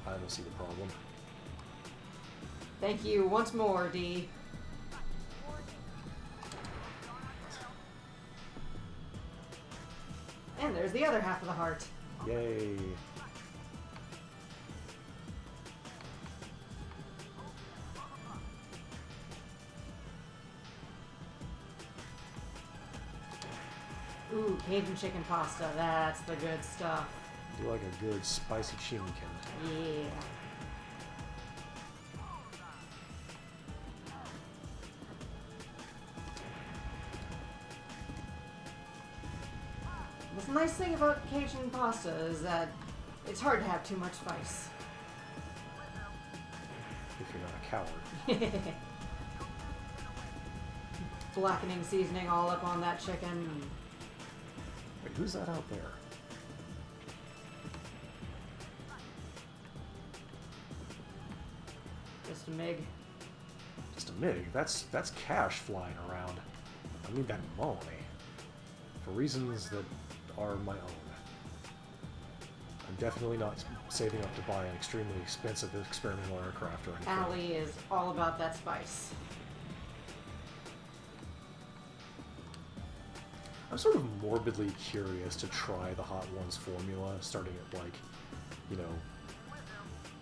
don't see the problem. Thank you once more, D. And there's the other half of the heart. Yay! Ooh, Cajun chicken pasta. That's the good stuff. Do like a good spicy chimkin. Yeah. The nice thing about Cajun pasta is that it's hard to have too much spice. If you're not a coward. Blackening seasoning all up on that chicken. Wait, who's that out there? Just a MiG. Just a MiG. That's cash flying around. I need that money. For reasons that are my own. I'm definitely not saving up to buy an extremely expensive experimental aircraft or anything. Allie is all about that spice. I'm sort of morbidly curious to try the Hot Ones formula, starting at like,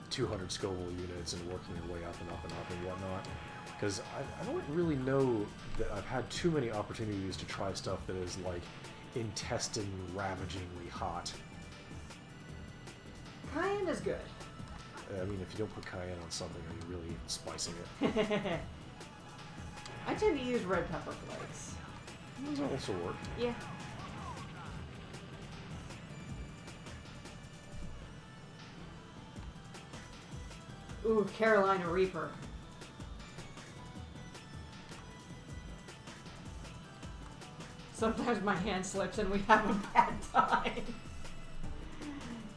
200 Scoville units and working your way up and up and up and whatnot. Because I don't really know that I've had too many opportunities to try stuff that is like intestine-ravagingly hot. Cayenne is good. I mean, if you don't put cayenne on something, are you really spicing it? I tend to use red pepper flakes. Those also work. Yeah. Ooh, Carolina Reaper. Sometimes my hand slips and we have a bad time.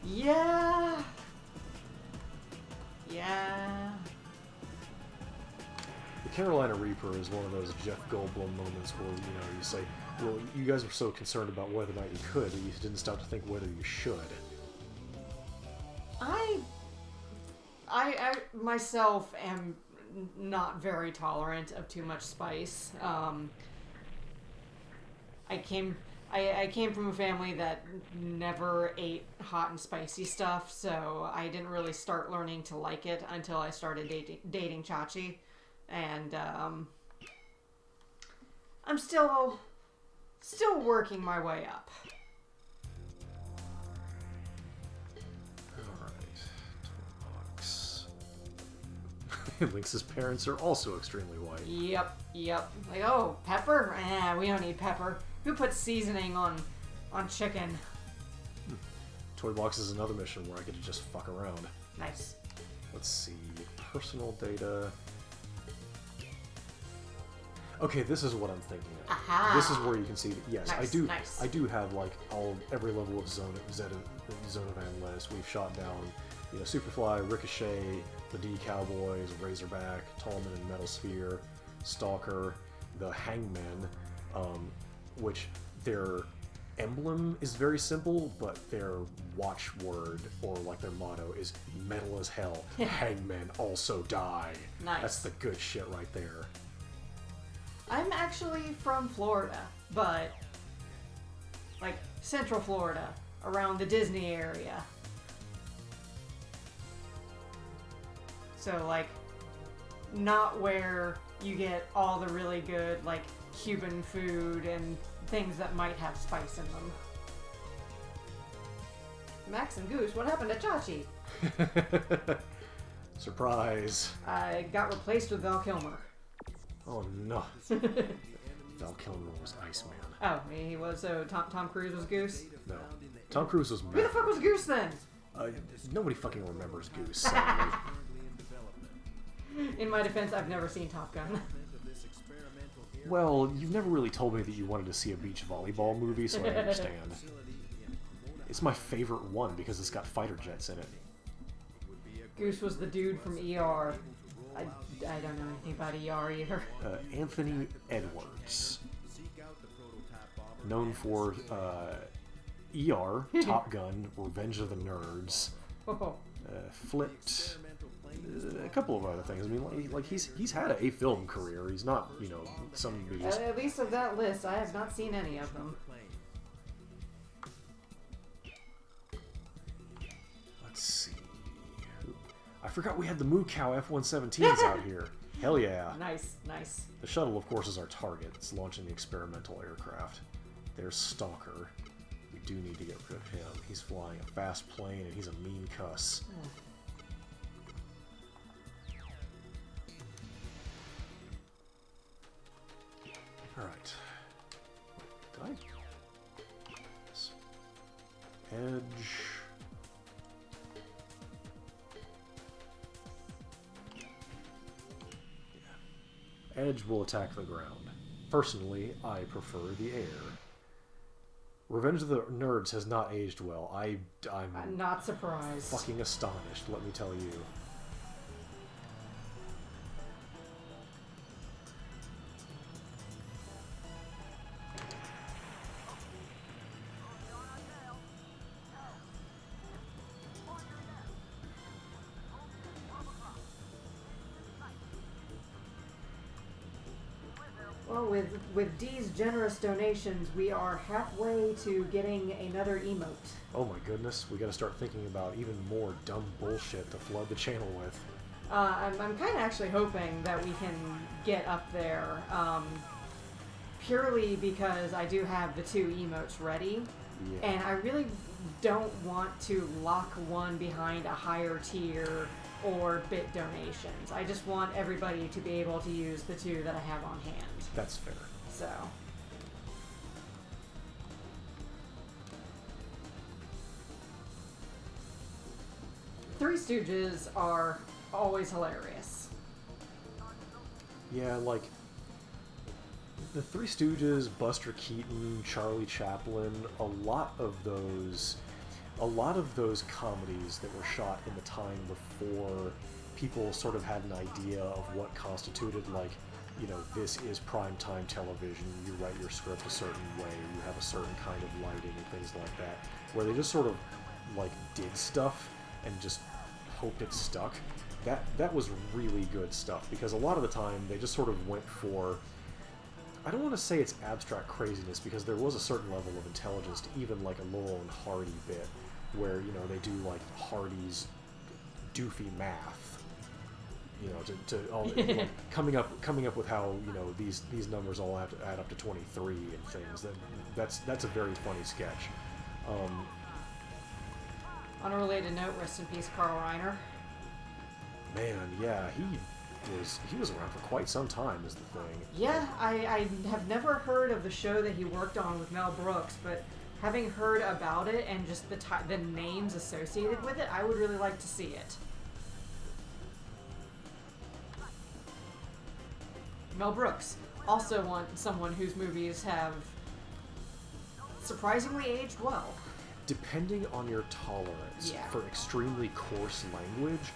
Yeah. Yeah. The Carolina Reaper is one of those Jeff Goldblum moments where, you say, well, you guys were so concerned about whether or not you could that you didn't stop to think whether you should. I myself am not very tolerant of too much spice. I came from a family that never ate hot and spicy stuff, so I didn't really start learning to like it until I started dating Chachi, and I'm still working my way up. Lynx's parents are also extremely white. Yep. Like, oh, pepper? We don't need pepper. Who puts seasoning on chicken? Toy Box is another mission where I get to just fuck around. Nice. Let's see. Personal data. Okay, this is what I'm thinking of. Aha. This is where you can see that, yes, Nice, nice. I do have like every level of Zone of Analyst. We've shot down, Superfly, Ricochet, the D Cowboys, Razorback, Tallman and Metal Sphere, Stalker, the Hangmen, which their emblem is very simple, but their watchword or like their motto is metal as hell. Hangmen also die. Nice. That's the good shit right there. I'm actually from Florida, but like Central Florida, around the Disney area. So like not where you get all the really good like Cuban food and things that might have spice in them. Max and Goose, what happened to Chachi? Surprise. I got replaced with Val Kilmer. Oh no. Val Kilmer was Iceman. Oh, he was, so Tom Cruise was Goose? No. Tom Cruise was Who the Matt. fuck was Goose then? Nobody fucking remembers Goose. Sadly. In my defense, I've never seen Top Gun. Well, you've never really told me that you wanted to see a beach volleyball movie, so I understand. It's my favorite one because it's got fighter jets in it. Goose was the dude from ER. I don't know anything about ER either. Anthony Edwards. Known for ER, Top Gun, Revenge of the Nerds, Oh, Flipped, a couple of other things. I mean, like he's had a film career. He's not, somebody just... At least of that list, I have not seen any of them. Let's see. I forgot we had the Moo Cow F-117s out here. Hell yeah. Nice. The shuttle, of course, is our target. It's launching the experimental aircraft. There's Stalker. We do need to get rid of him. He's flying a fast plane, and he's a mean cuss. Alright. Did I... Edge. Yeah. Edge will attack the ground. Personally, I prefer the air. Revenge of the Nerds has not aged well. I'm not surprised. Fucking astonished, let me tell you. Well, with Dee's generous donations, we are halfway to getting another emote. Oh my goodness, we gotta start thinking about even more dumb bullshit to flood the channel with. I'm kind of actually hoping that we can get up there, purely because I do have the 2 emotes ready, Yeah. and I really don't want to lock one behind a higher tier or bit donations. I just want everybody to be able to use the 2 that I have on hand. That's fair. So. Three Stooges are always hilarious. Yeah, like the Three Stooges, Buster Keaton, Charlie Chaplin, a lot of those comedies that were shot in the time before people sort of had an idea of what constituted, like, you know, this is primetime television, you write your script a certain way, you have a certain kind of lighting and things like that, where they just sort of, like, did stuff and just hoped it stuck. That was really good stuff, because a lot of the time they just sort of went for, I don't want to say it's abstract craziness, because there was a certain level of intelligence to even, like, a Laurel and Hardy bit, where, you know, they do, like, Hardy's doofy math, you know, to all, like, coming up with how, you know, these numbers all have to add up to 23 and things. That's a very funny sketch. On a related note, rest in peace, Carl Reiner. Man, yeah, he was around for quite some time, is the thing. Yeah, I have never heard of the show that he worked on with Mel Brooks, but having heard about it and just the names associated with it, I would really like to see it. Mel Brooks, also someone whose movies have surprisingly aged well. Depending on your tolerance Yeah. for extremely coarse language,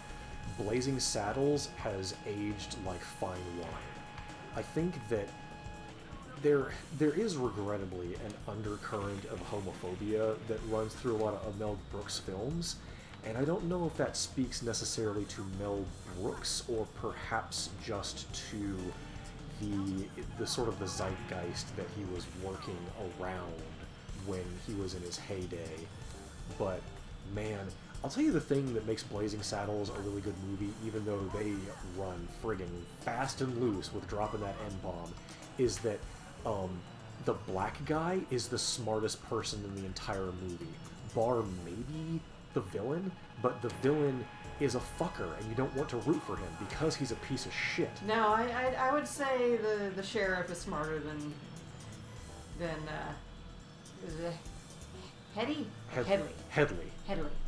Blazing Saddles has aged like fine wine. I think that there is regrettably an undercurrent of homophobia that runs through a lot of Mel Brooks films, and I don't know if that speaks necessarily to Mel Brooks or perhaps just to the sort of the zeitgeist that he was working around when he was in his heyday. But man, I'll tell you the thing that makes Blazing Saddles a really good movie, even though they run friggin' fast and loose with dropping that N-bomb, is that the black guy is the smartest person in the entire movie, bar maybe the villain, but the villain is a fucker, and you don't want to root for him because he's a piece of shit. No, I would say the sheriff is smarter than is it Headley? Headley.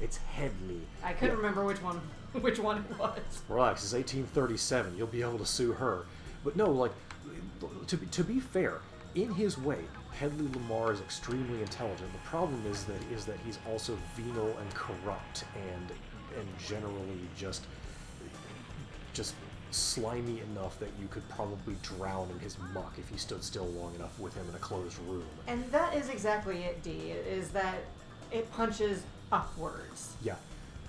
It's Headley. I couldn't remember which one it was. Relax, it's 1837. You'll be able to sue her. But no, like, to be fair, in his way, Headley Lamar is extremely intelligent. The problem is that he's also venal and corrupt and generally just slimy enough that you could probably drown in his muck if you stood still long enough with him in a closed room. And that is exactly it, D, is that it punches upwards. Yeah.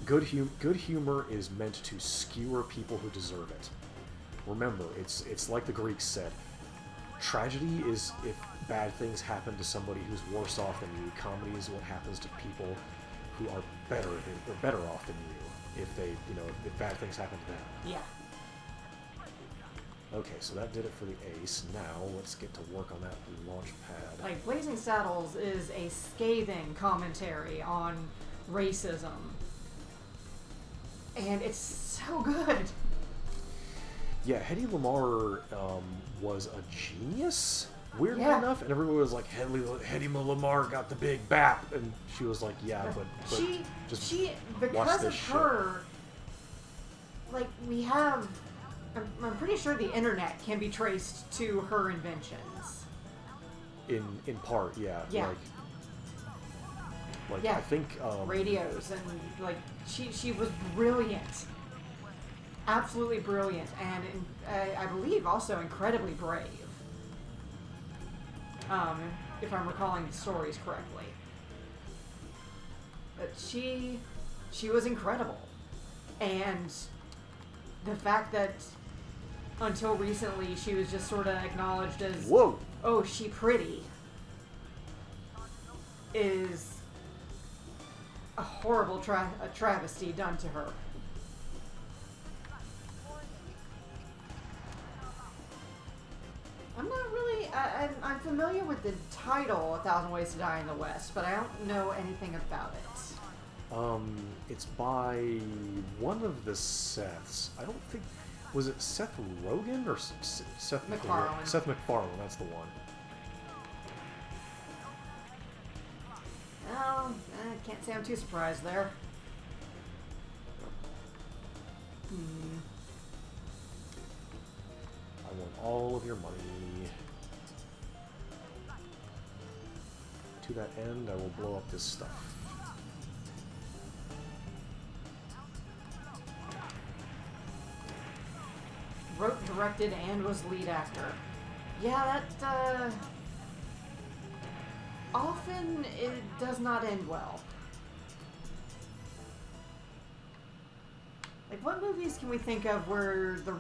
Good humor is meant to skewer people who deserve it. Remember, it's like the Greeks said, tragedy is if bad things happen to somebody who's worse off than you. Comedy is what happens to people who are better off than you if they, you know, if bad things happen to them. Yeah. Okay, so that did it for the ace. Now let's get to work on that launch pad. Like, Blazing Saddles is a scathing commentary on racism. And it's so good. Yeah, Hedy Lamarr was a genius. Weirdly Yeah. enough, and everyone was like, Hedy Lamar got the big bap, and she was like, yeah, but she just watch because this of shit. her, like we have, I'm pretty sure the internet can be traced to her inventions. In part, yeah. Yeah. Like Yeah. I think Radios and like she was brilliant, absolutely brilliant, and I believe also incredibly brave. If I'm recalling the stories correctly, but she was incredible, and the fact that until recently she was just sort of acknowledged as whoa. oh, she pretty is a horrible travesty done to her. I'm not really. I'm familiar with the title, "A Thousand Ways to Die in the West," but I don't know anything about it. It's by one of the Seths. I don't think was it Seth Rogen or Seth MacFarlane. Seth MacFarlane. That's the one. Oh, I can't say I'm too surprised there. I want all of your money. To that end, I will blow up this stuff. Wrote, directed, and was lead actor. Yeah, that, often it does not end well. Like, what movies can we think of where the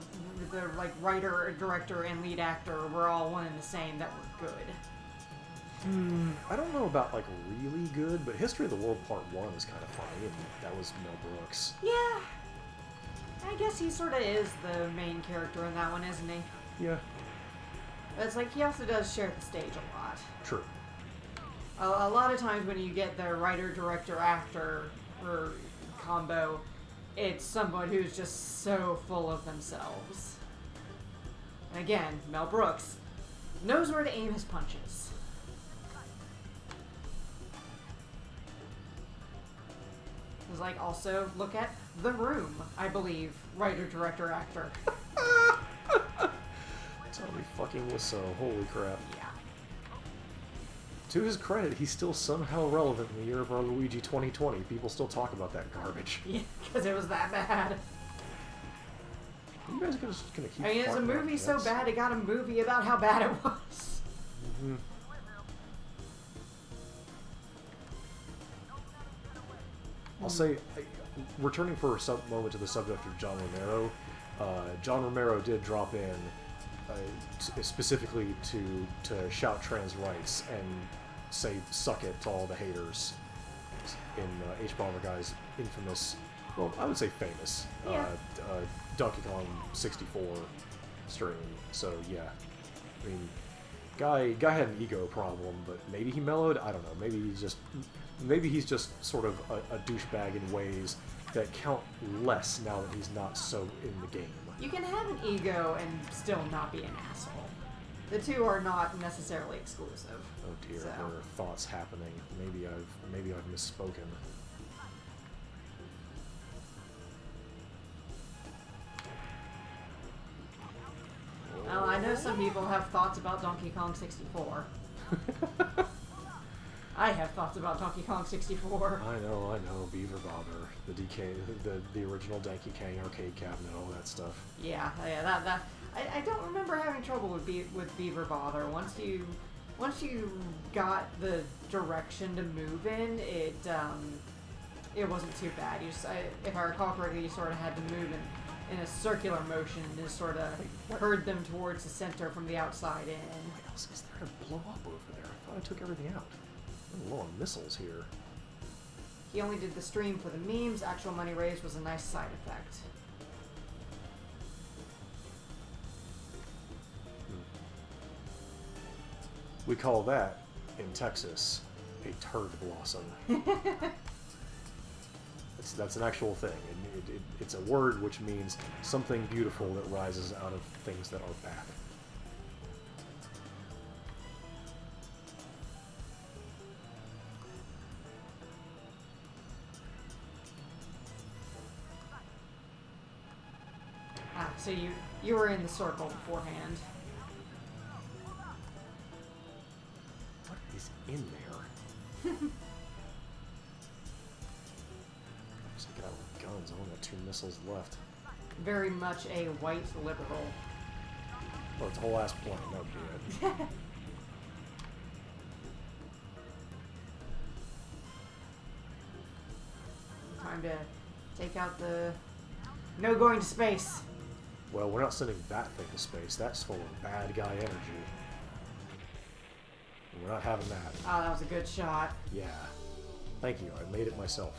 like, writer, director, and lead actor were all one and the same that were good? I don't know about, like, really good, but History of the World Part 1 is kind of funny, and that was Mel Brooks. Yeah. I guess he sort of is the main character in that one, isn't he? Yeah. But it's like, he also does share the stage a lot. True. A lot of times when you get the writer, director, actor or combo, it's someone who's just so full of themselves. And again, Mel Brooks knows where to aim his punches. It's like, also look at The Room, I believe, writer, director, actor. Tommy fucking Wiseau. Holy crap. Yeah. To his credit, he's still somehow relevant in the year of our Luigi 2020. People still talk about that garbage. Yeah, because it was that bad. You guys are just gonna keep. I mean, it's a farting movie out so jets? bad it got a movie about how bad it was. Mhm. I'll say, returning for a moment to the subject of John Romero, John Romero did drop in specifically to shout trans rights and say "suck it" to all the haters in H. Bomber Guy's infamous, well, I would say famous, Yeah. Donkey Kong 64 stream. So yeah, I mean, guy had an ego problem, but maybe he mellowed. I don't know. Maybe he's just sort of a douchebag in ways that count less now that he's not so in the game. You can have an ego and still not be an asshole. The two are not necessarily exclusive. Oh dear, So. there are thoughts happening. Maybe I've misspoken. Well, I know some people have thoughts about Donkey Kong 64. I have thoughts about Donkey Kong 64. I know, Beaver Bother, the original Donkey Kong arcade cabinet, all that stuff. Yeah, that. I don't remember having trouble with Beaver Bother. Once you got the direction to move in, it wasn't too bad. If I recall correctly, you sort of had to move in a circular motion and just sort of herd them towards the center from the outside in. What else is there to blow up over there? I thought I took everything out. I'm low on missiles here. He only did the stream for the memes. Actual money raised was a nice side effect. We call that, in Texas, a turd blossom. That's an actual thing. It's a word which means something beautiful that rises out of things that are bad. So you were in the circle beforehand. What is in there? Just get out with guns. I only got 2 missiles left. Very much a white liberal. Well, it's a whole ass plane. That would be it. Time to take out the... No going to space. Well, we're not sending that thing to space. That's full of bad guy energy. And we're not having that. Oh, that was a good shot. Yeah. Thank you. I made it myself.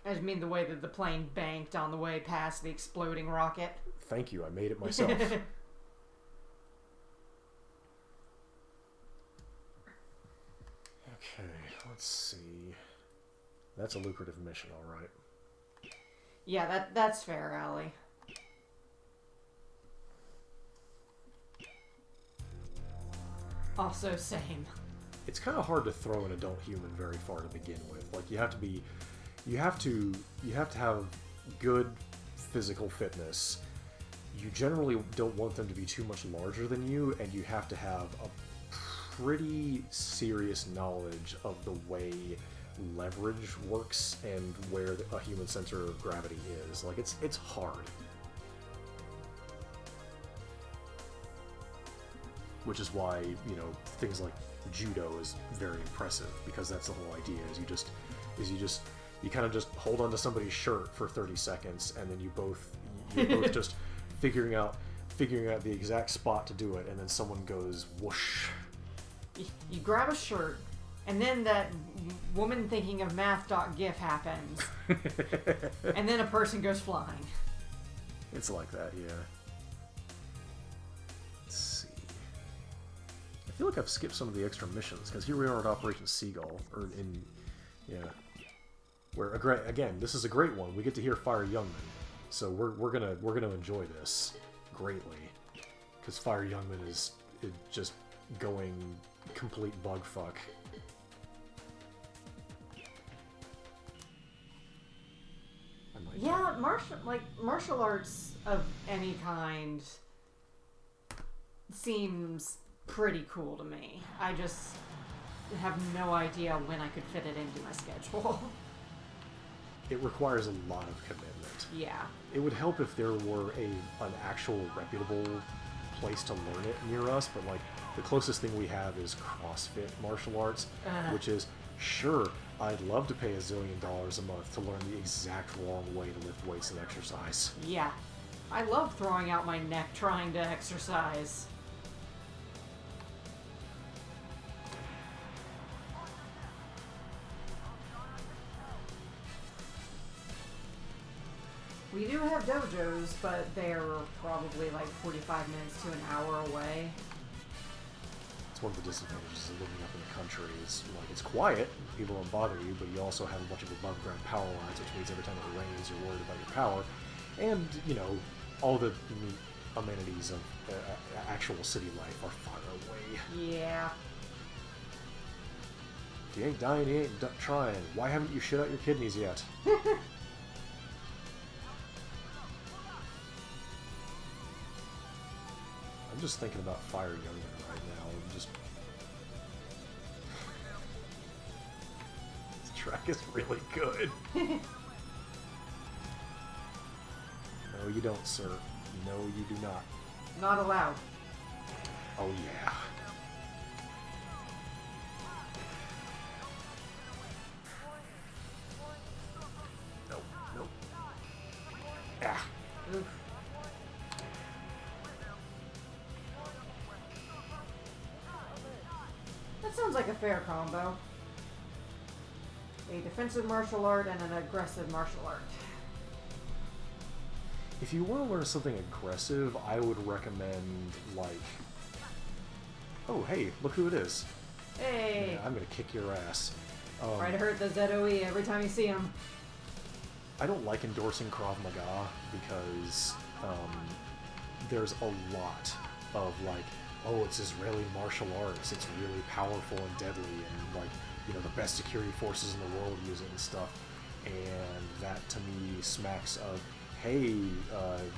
I just mean the way that the plane banked on the way past the exploding rocket. Thank you. I made it myself. Okay, let's see. That's a lucrative mission, all right. Yeah, that's fair, Allie. Also, same. It's kind of hard to throw an adult human very far to begin with. Like, you have to have good physical fitness. You generally don't want them to be too much larger than you, and you have to have a pretty serious knowledge of the way leverage works and where a human center of gravity is. Like, it's hard. Which is why, you know, things like judo is very impressive, because that's the whole idea, you kind of just hold onto somebody's shirt for 30 seconds, and then you're both just figuring out the exact spot to do it, and then someone goes whoosh. You grab a shirt, and then that woman thinking of math.gif happens. And then a person goes flying. It's like that, yeah. Let's see. I feel like I've skipped some of the extra missions, because here we are at Operation Seagull, where again, this is a great one. We get to hear Fire Youngman, so we're gonna enjoy this greatly, because Fire Youngman is just going complete bug fuck. Yeah, martial arts of any kind seems pretty cool to me. I just have no idea when I could fit it into my schedule. It requires a lot of commitment. Yeah. It would help if there were an actual reputable place to learn it near us, but like the closest thing we have is CrossFit martial arts, which is, sure, I'd love to pay $1 zillion a month to learn the exact wrong way to lift weights and exercise. Yeah. I love throwing out my neck trying to exercise. We do have dojos, but they're probably like 45 minutes to an hour away. It's one of the disadvantages of living up in the country. It's like, it's quiet, people don't bother you, but you also have a bunch of above ground power lines, which means every time it rains you're worried about your power. And, you know, all the amenities of actual city life are far away. Yeah. If you ain't dying, you ain't trying. Why haven't you shit out your kidneys yet? I'm just thinking about Fire Youngman right now. This track is really good. No, you don't, sir. No, you do not. Not allowed. Oh, yeah. Nope, nope. Ah. Oof. That sounds like a fair combo. A defensive martial art and an aggressive martial art. If you want to learn something aggressive, I would recommend, like... Oh, hey, look who it is. Hey! Yeah, I'm gonna kick your ass. Try to hurt the ZOE every time you see him. I don't like endorsing Krav Maga because there's a lot of, like, oh, it's Israeli martial arts, it's really powerful and deadly, and, like, you know, the best security forces in the world use it and stuff. And that, to me, smacks of, hey,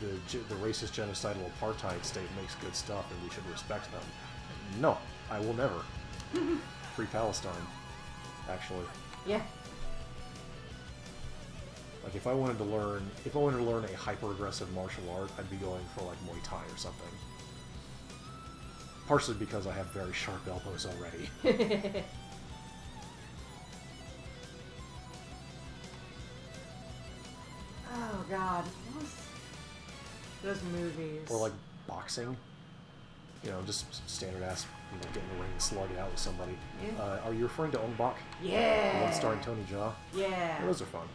the racist genocidal apartheid state makes good stuff and we should respect them. No, I will never. Free Palestine, actually. Yeah. Like if I wanted to learn a hyper-aggressive martial art, I'd be going for like Muay Thai or something. Partially because I have very sharp elbows already. Oh god. Those movies. Or like boxing. You know, just standard ass, you know, get in the ring and slug it out with somebody. Yeah. Are you referring to Ong Bak? Yeah. The one starring Tony Jaa? Yeah. Those are fun.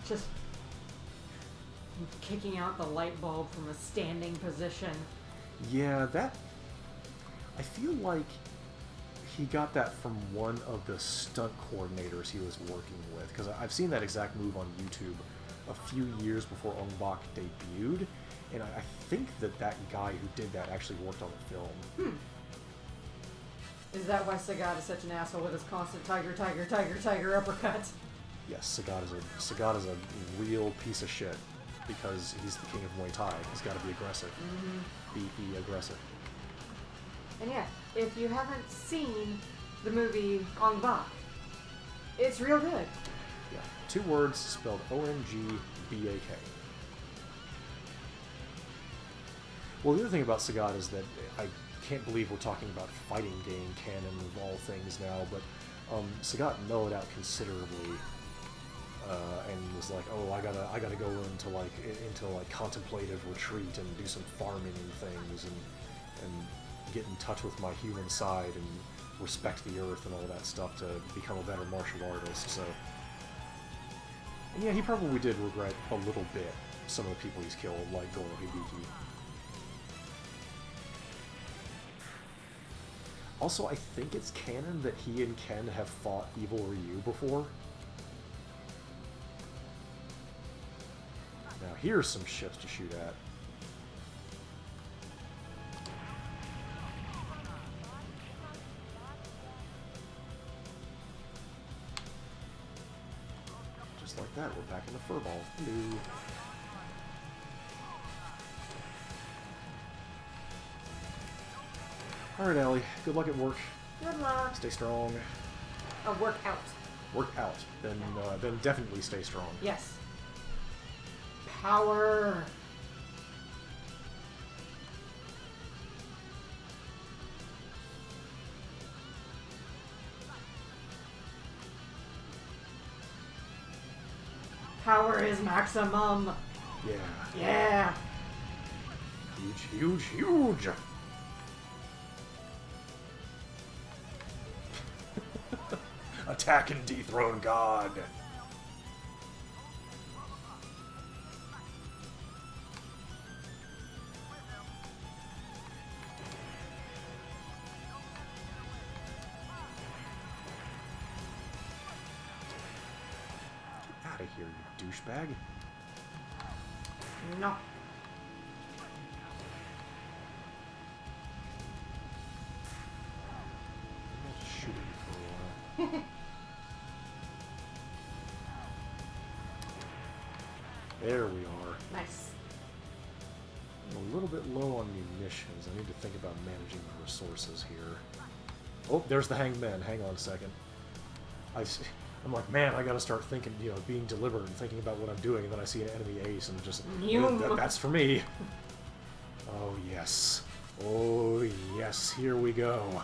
Just kicking out the light bulb from a standing position. Yeah, that... I feel like he got that from one of the stunt coordinators he was working with, because I've seen that exact move on YouTube a few years before Ong Bak debuted, and I think that guy who did that actually worked on the film. Is that why Sagat is such an asshole with his constant tiger uppercuts? Yes, Sagat is a real piece of shit, because he's the king of Muay Thai. He's got to be aggressive. Be aggressive. And yeah, if you haven't seen the movie Ong Bak, it's real good. Yeah, 2 words spelled O-N-G-B-A-K. Well, the other thing about Sagat is that I can't believe we're talking about fighting game canon of all things now, but Sagat mellowed out considerably, and was like, oh, I gotta go into like contemplative retreat and do some farming and things, and get in touch with my human side and respect the earth and all that stuff to become a better martial artist. So, and yeah, he probably did regret a little bit some of the people he's killed, like Goro Hibiki. Also, I think it's canon that he and Ken have fought Evil Ryu before. Now, here's some ships to shoot at. Just like that, we're back in the furball. Hello. Alright, Allie. Good luck at work. Good luck. Stay strong. Work out. Work out. Then definitely stay strong. Yes. Power. Power is maximum. Yeah. Yeah. Huge, huge, huge! Attack and dethrone God! Get out of here, you douchebag. No. I'll just shoot at you for a while. There we are. Nice. I'm a little bit low on munitions. I need to think about managing my resources here. Oh, there's the hanged man. Hang on a second. I'm like, man, I gotta start thinking, you know, being deliberate and thinking about what I'm doing, and then I see an enemy ace and just, that's for me. Oh, yes. Oh, yes, here we go.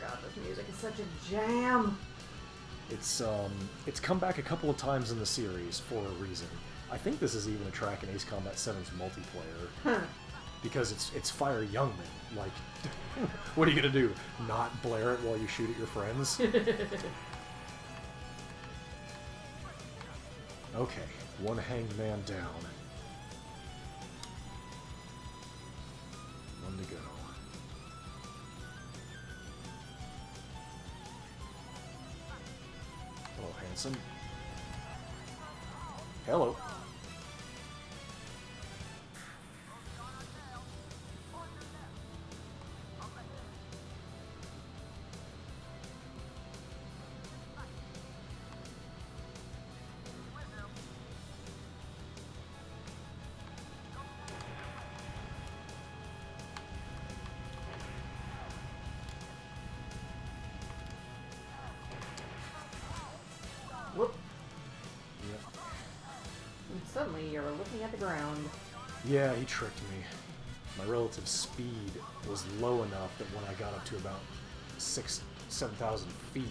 God, this music is such a jam. It's come back a couple of times in the series for a reason. I think this is even a track in Ace Combat 7's multiplayer. Huh. Because it's Fire Youngman. Like, what are you gonna do? Not blare it while you shoot at your friends? Okay, one hanged man down. One to go. Hello, handsome. Hello. Whoop. Yep. And suddenly you're looking at the ground. Yeah, he tricked me. My relative speed was low enough that when I got up to about 7,000 feet,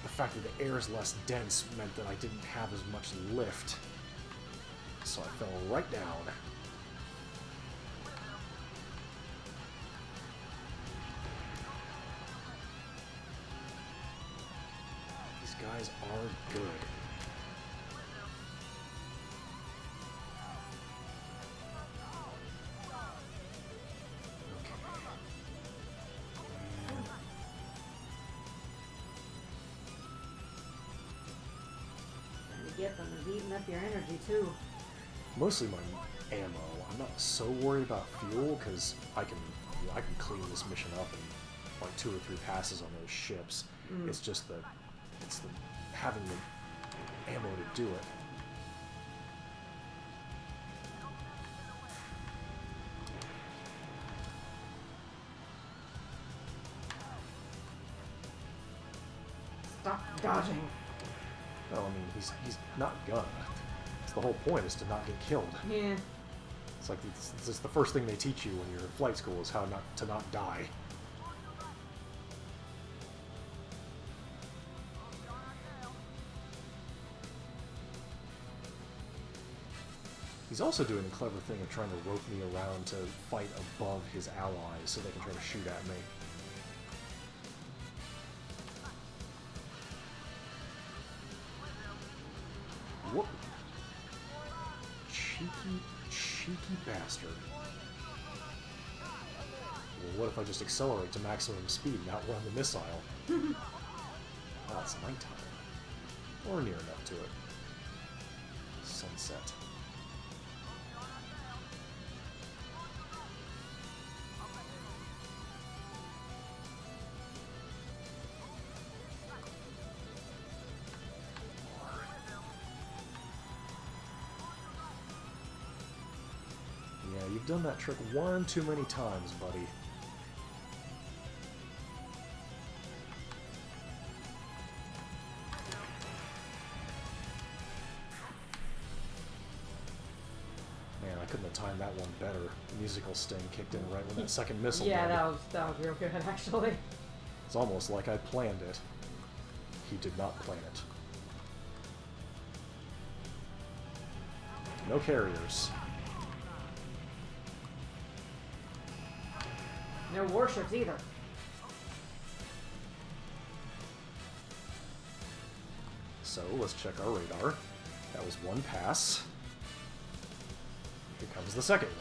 the fact that the air is less dense meant that I didn't have as much lift. So I fell right down. These guys are good. Get them is eating up your energy too. Mostly my ammo. I'm not so worried about fuel because I can clean this mission up in like 2 or 3 passes on those ships. It's just the having the ammo to do it. Stop dodging. Well, I mean, he's not gonna. It's the whole point is to not get killed. Yeah. It's like it's the first thing they teach you when you're in flight school is how to not die. He's also doing the clever thing of trying to rope me around to fight above his allies so they can try to shoot at me. Whoop. Cheeky bastard. Well, what if I just accelerate to maximum speed and outrun the missile? Oh, it's nighttime. Or near enough to it. Sunset. Yeah, you've done that trick one too many times, buddy. Man, I couldn't have timed that one better. Musical sting kicked in right when that second missile Yeah, landed. that was real good actually. It's almost like I planned it. He did not plan it. No carriers. No warships either. So, let's check our radar. That was one pass. Here comes the second one.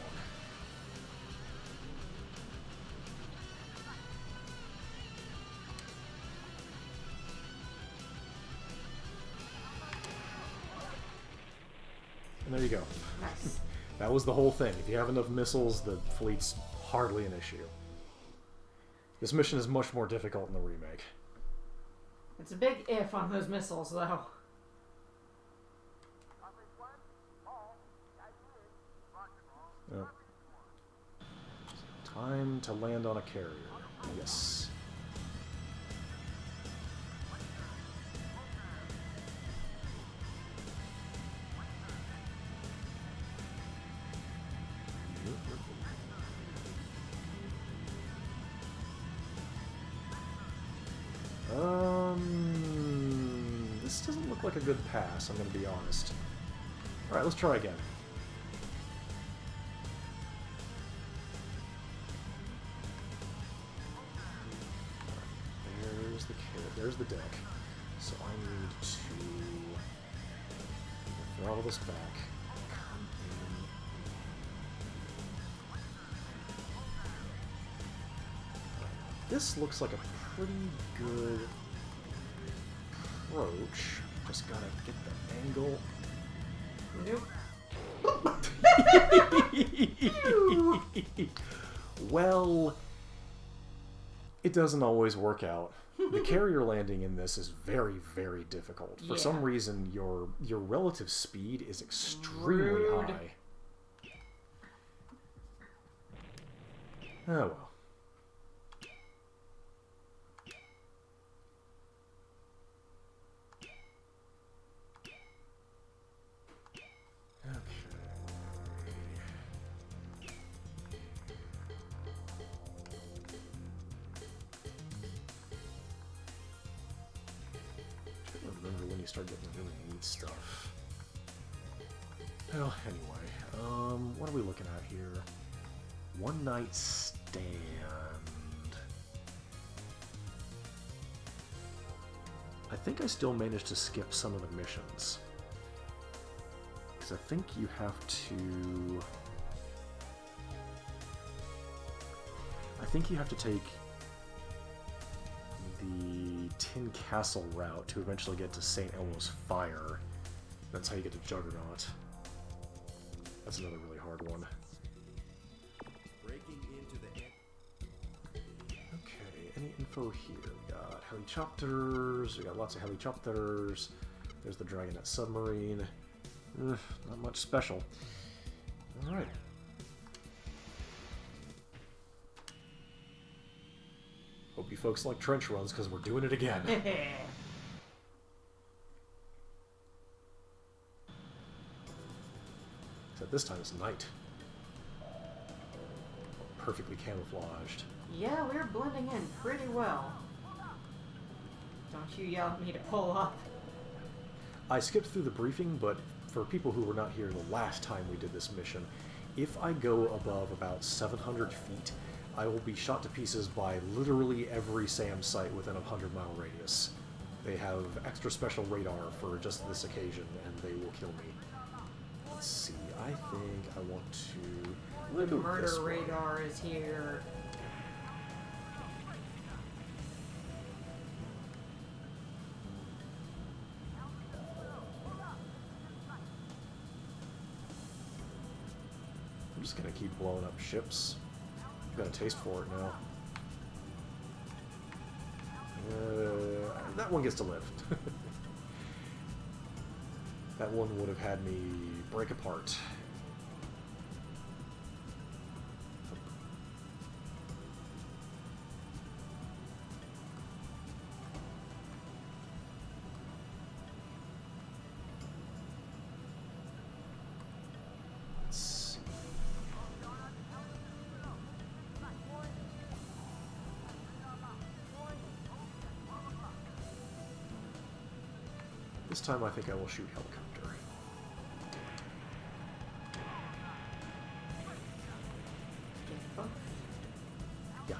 And there you go. Nice. That was the whole thing. If you have enough missiles, the fleet's hardly an issue. This mission is much more difficult in the remake. It's a big if on those missiles, though. Yep. Time to land on a carrier. Yes. This doesn't look like a good pass, I'm gonna be honest. Alright, let's try again. There's the deck. So I need to throttle this back. Come in. This looks like a pretty good approach. Just gotta get the angle Nope. Well, it doesn't always work out. The carrier landing in this is very, very difficult. For some reason, your relative speed is extremely high. Oh well. Start getting really neat stuff. Well, anyway, what are we looking at here? One night stand. I think I still managed to skip some of the missions. Because I think you have to... I think you have to take the Tin Castle route to eventually get to St. Elmo's Fire. That's how you get to Juggernaut. That's another really hard one. Breaking into the Okay, any info here? We got helicopters, we got lots of helicopters. There's the Dragonet submarine. Not much special. Alright. Hope you folks like trench runs, because we're doing it again. Except this time it's night. Perfectly camouflaged. Yeah, we're blending in pretty well. Don't you yell at me to pull up. I skipped through the briefing, but for people who were not here the last time we did this mission, if I go above about 700 feet, I will be shot to pieces by literally every SAM site within a 100-mile radius. They have extra special radar for just this occasion, and they will kill me. Let's see, I think I want to... The murder radar is here. I'm just gonna keep blowing up ships. I've got a taste for it now. That one gets to live. That one would have had me break apart. This time I think I will shoot helicopter. Yeah.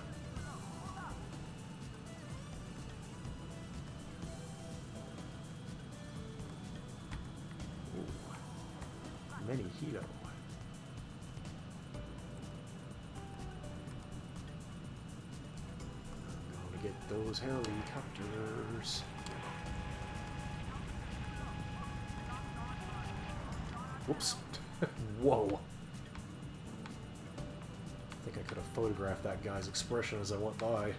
Ooh. Many Hito. I'm gonna get those helicopters. Whoops. Whoa. I think I could have photographed that guy's expression as I went by.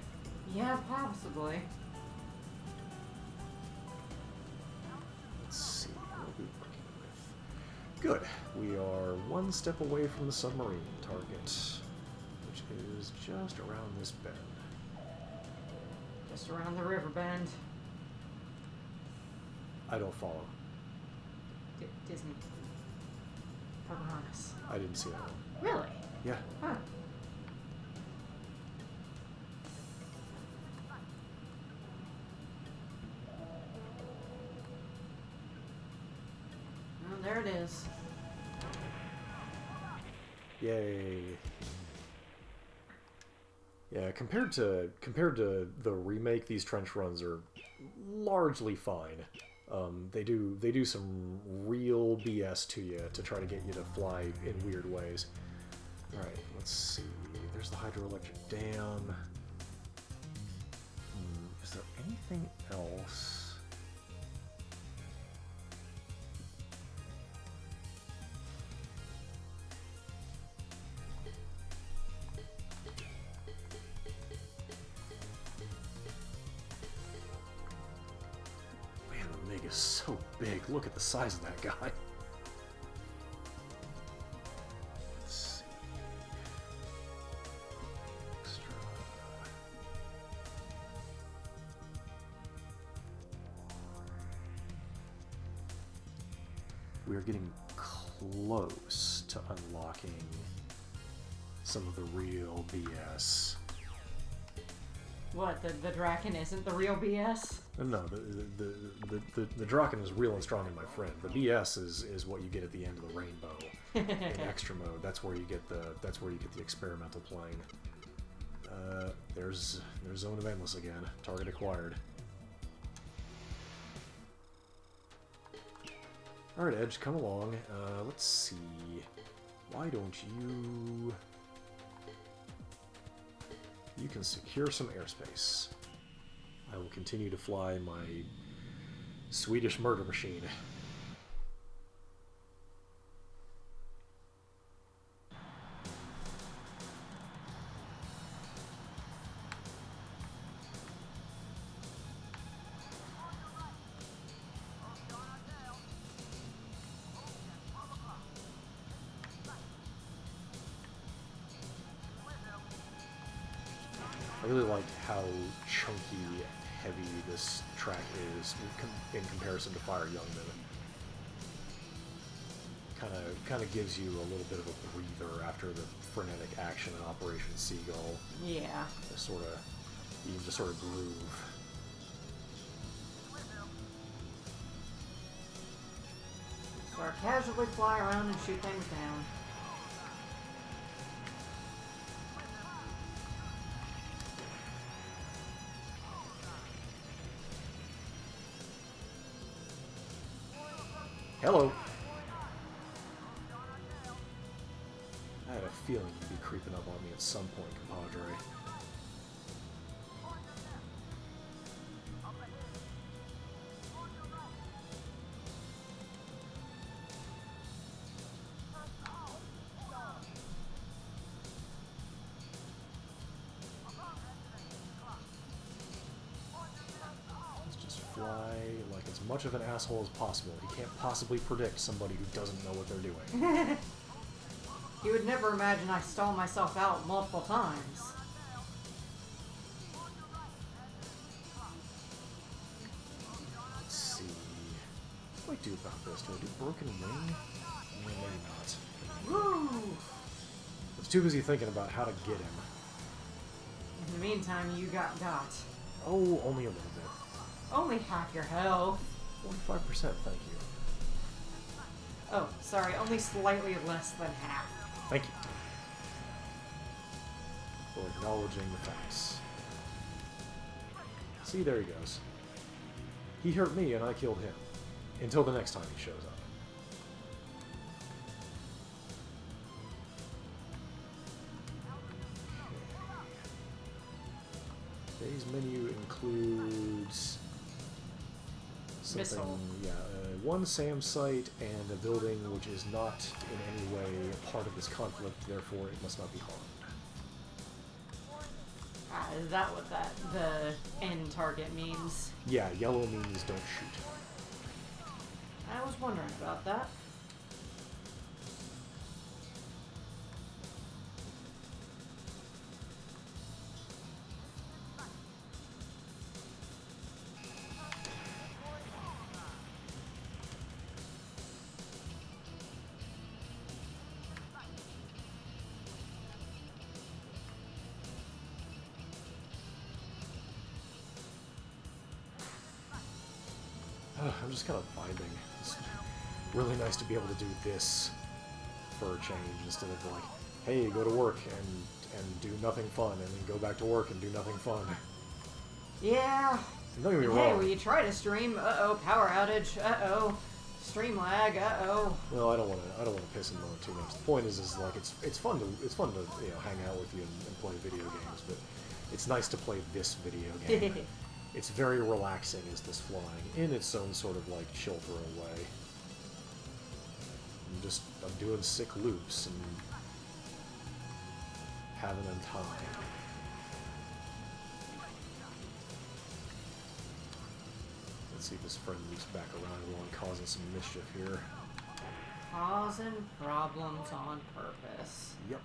Yeah, possibly. Let's see, what are we working with? Good. We are one step away from the submarine target, which is just around this bend. Just around the river bend. I don't follow. Disney. Pocahontas. I didn't see that one. Really? Yeah. Huh. Well, there it is. Yay. Yeah, compared to the remake, these trench runs are largely fine. They do some real BS to you to try to get you to fly in weird ways. All right, let's see. There's the hydroelectric dam. Is there anything else? is so big. Look at the size of that guy. Let's see. Extra. We are getting close to unlocking some of the real BS. What, the Draken isn't the real BS? No, the Draken is real and strong and my friend. The BS is what you get at the end of the rainbow in extra mode. That's where you get the experimental plane. There's Zone of Endless again. Target acquired. Alright, Edge, come along. Let's see. Why don't you... You can secure some airspace. I will continue to fly my Swedish murder machine. I really like how chunky and heavy this track is in comparison to Fire Youngman. Kind of gives you a little bit of a breather after the frenetic action in Operation Seagull. Yeah. You just sort of groove. So I casually fly around and shoot things down. Hello. I had a feeling you'd be creeping up on me at some point, compadre. Let's just fly like as much of an asshole as possible. You can't possibly predict somebody who doesn't know what they're doing. You would never imagine I stall myself out multiple times. Let's see. What do I do about this? Do I do Broken Wing? No, maybe not. Woo! I was too busy thinking about how to get him. In the meantime, you got. Oh, only a little bit. Only half your health. 45%, thank you. Oh, sorry, only slightly less than half. Thank you for acknowledging the facts. See, there he goes. He hurt me and I killed him. Until the next time he shows up. Today's menu includes something, Missile. yeah, one SAM site and a building which is not in any way a part of this conflict, therefore it must not be harmed. Is that what the end target means? Yeah, yellow means don't shoot. I was wondering about that. I'm just kind of vibing. It's really nice to be able to do this for a change instead of like, hey, go to work and do nothing fun, and then go back to work and do nothing fun. Yeah. Don't get me Hey, wrong. will you try to stream? Uh-oh, power outage. Uh-oh, stream lag. Uh-oh. Well, I don't want to piss and moan too much. The point is like it's fun to hang out with you and play video games, but it's nice to play this video game. It's very relaxing as this flying in its own sort of like chill throw way. I'm doing sick loops and having a time. Let's see if his friend moves back around while I'm causing some mischief here. Causing problems on purpose. Yep.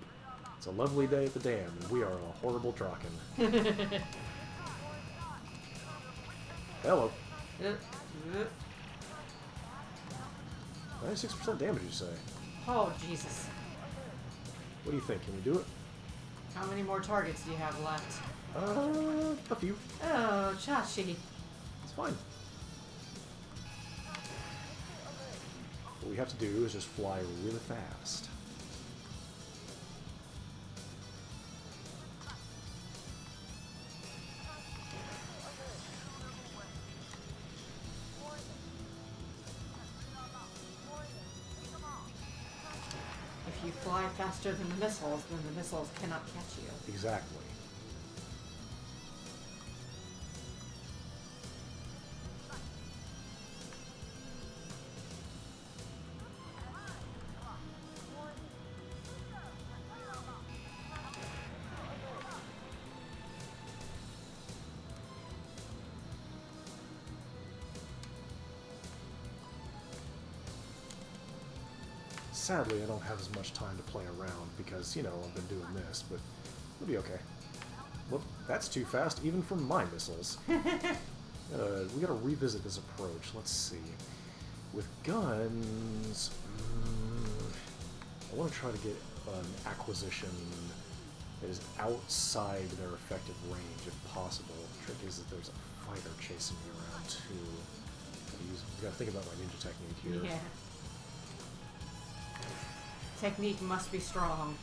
It's a lovely day at the dam, and we are a horrible Draken. Hello. 96% damage, you say? Oh, Jesus. What do you think? Can we do it? How many more targets do you have left? A few. Oh, Chachi. It's fine. What we have to do is just fly really fast. If you fly faster than the missiles, then the missiles cannot catch you. Exactly. Sadly, I don't have as much time to play around because, you know, I've been doing this, but it'll be okay. Look, that's too fast, even for my missiles. We gotta revisit this approach. Let's see. With guns, I want to try to get an acquisition that is outside their effective range, if possible. The trick is that there's a fighter chasing me around, too. Gotta think about my ninja technique here. Yeah. Technique must be strong.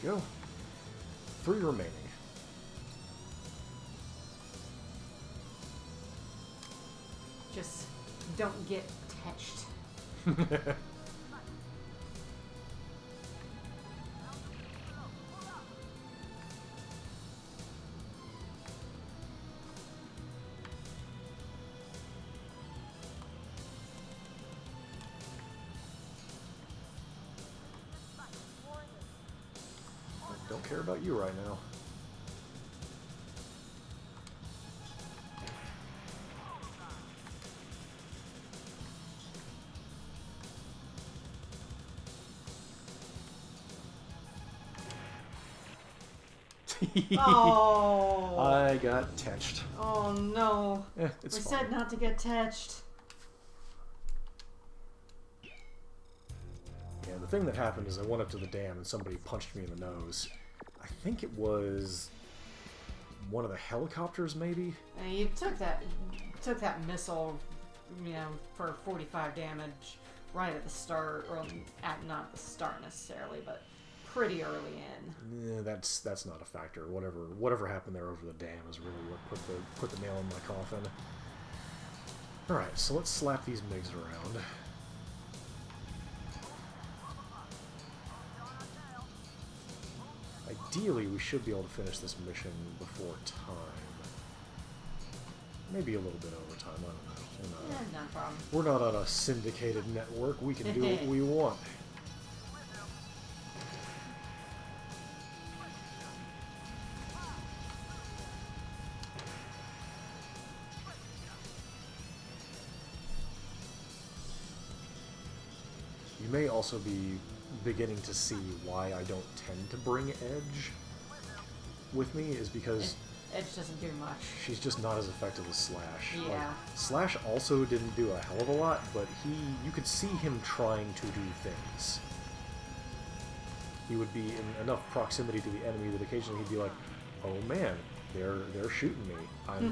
Go. 3 remaining. Just don't get touched. Don't care about you right now. Oh! I got touched. Oh no. It's we fine. said not to get touched. Yeah, the thing that happened is I went up to the dam and somebody punched me in the nose. I think it was one of the helicopters, maybe? And you took that missile, you know, for 45 damage right at the start, or not the start necessarily, but pretty early in. Yeah, that's not a factor. Whatever happened there over the dam is really what put the nail in my coffin. All right, so let's slap these MiGs around. Ideally, we should be able to finish this mission before time. Maybe a little bit over time, I don't know. No problem. We're not on a syndicated network. We can do what we want. You may also be beginning to see why I don't tend to bring Edge with me, is because Edge doesn't do much. she's just not as effective as Slash. Yeah. Like, Slash also didn't do a hell of a lot, but you could see him trying to do things. He would be in enough proximity to the enemy that occasionally he'd be like, "Oh man, they're shooting me. I'm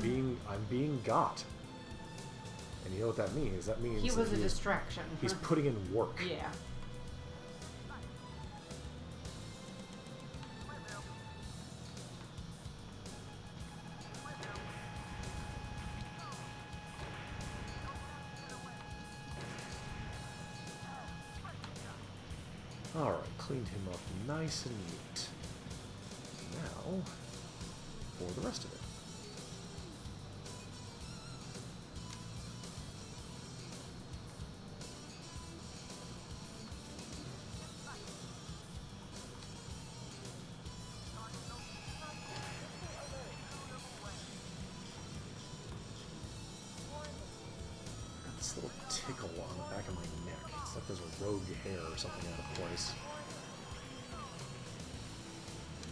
being got." And you know what that means? That means He was that a distraction. he's putting in work. Yeah. Alright, cleaned him up nice and neat. Now, for the rest of it. back of my neck. It's like there's a rogue hair or something out of place.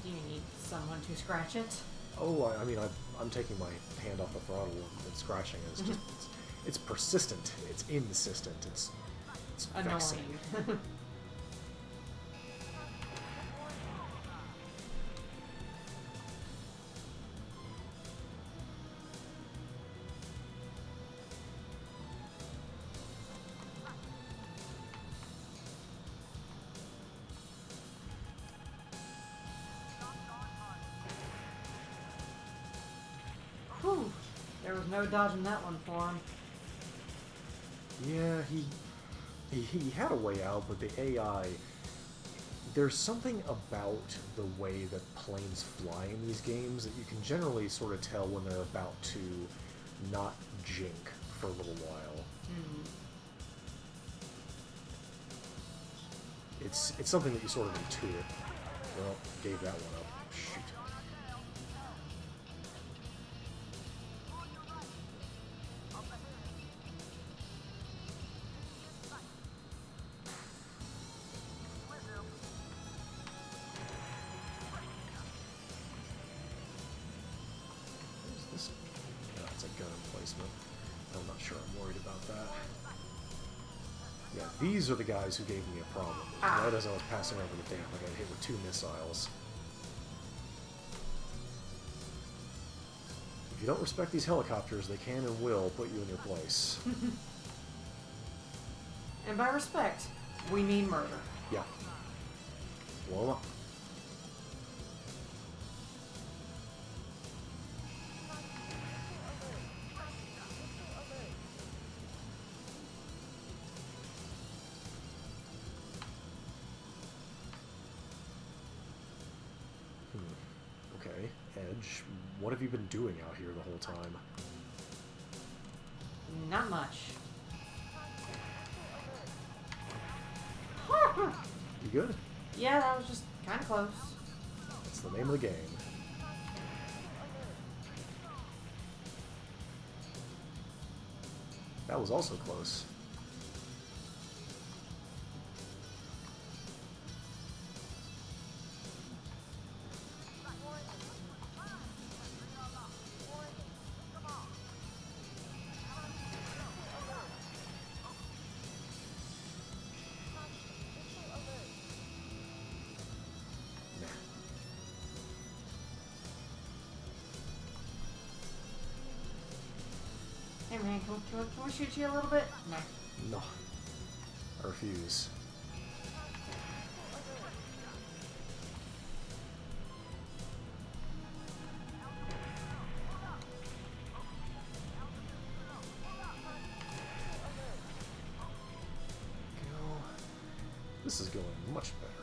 Do you need someone to scratch it? Oh, I mean, I'm taking my hand off the throttle and scratching it. It's just, it's persistent. It's insistent. It's vexing. Annoying. Whew. There was no dodging that one for him. Yeah, he had a way out, but the AI... There's something about the way that planes fly in these games that you can generally sort of tell when they're about to not jink for a little while. It's something that you sort of intuit. Well, gave that one up. Shoot. This? No, it's a gun emplacement. I'm not sure I'm worried about that. Yeah, these are the guys who gave me a problem. Right as I was passing over the dam, I got hit with 2 missiles. If you don't respect these helicopters, they can and will put you in your place. And by respect, we mean murder. Yeah. Blow 'em up. Okay, Edge, what have you been doing out here the whole time? Not much. You good? Yeah, that was just kind of close. That's the name of the game. That was also close. Hey man, can we shoot you a little bit? No. No. I refuse. This is going much better.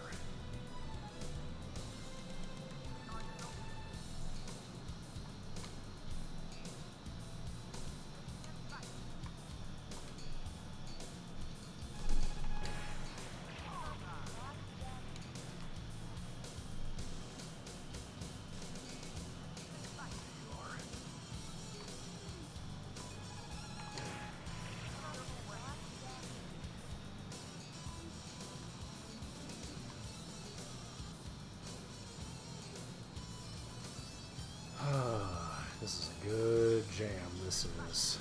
This is a good jam, this is.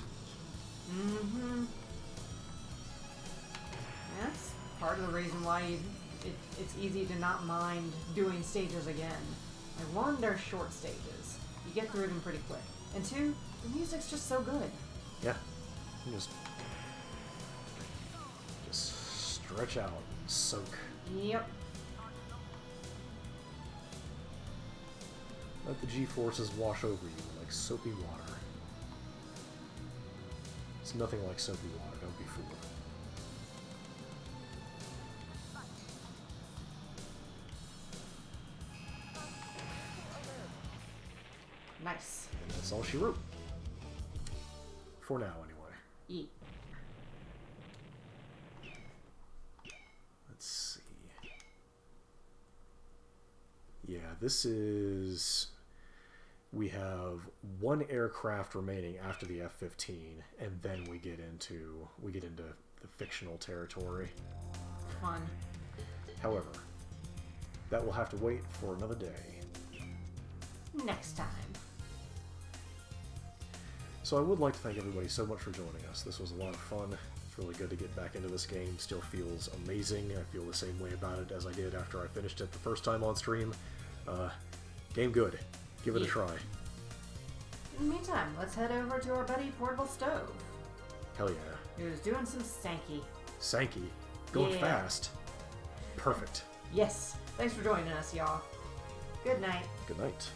Mm-hmm. That's part of the reason why it's easy to not mind doing stages again. Like, 1, they're short stages. You get through them pretty quick. And 2, the music's just so good. Yeah. You just stretch out and soak. Yep. Let the G-forces wash over you like soapy water. It's nothing like soapy water, don't be fooled. Nice. And that's all she wrote. For now, anyway. Eat. Let's see. Yeah, this is... We have 1 aircraft remaining after the F-15, and then we get into the the fictional territory. Fun. However, that will have to wait for another day. Next time. So I would like to thank everybody so much for joining us. This was a lot of fun. It's really good to get back into this game. Still feels amazing. I feel the same way about it as I did after I finished it the first time on stream. Game good. Give it a try. In the meantime, let's head over to our buddy Portable Stove, Hell yeah. who's doing some Sankey. Sankey. Going Yeah. fast. Perfect. Yes. Thanks for joining us, y'all. Good night. Good night.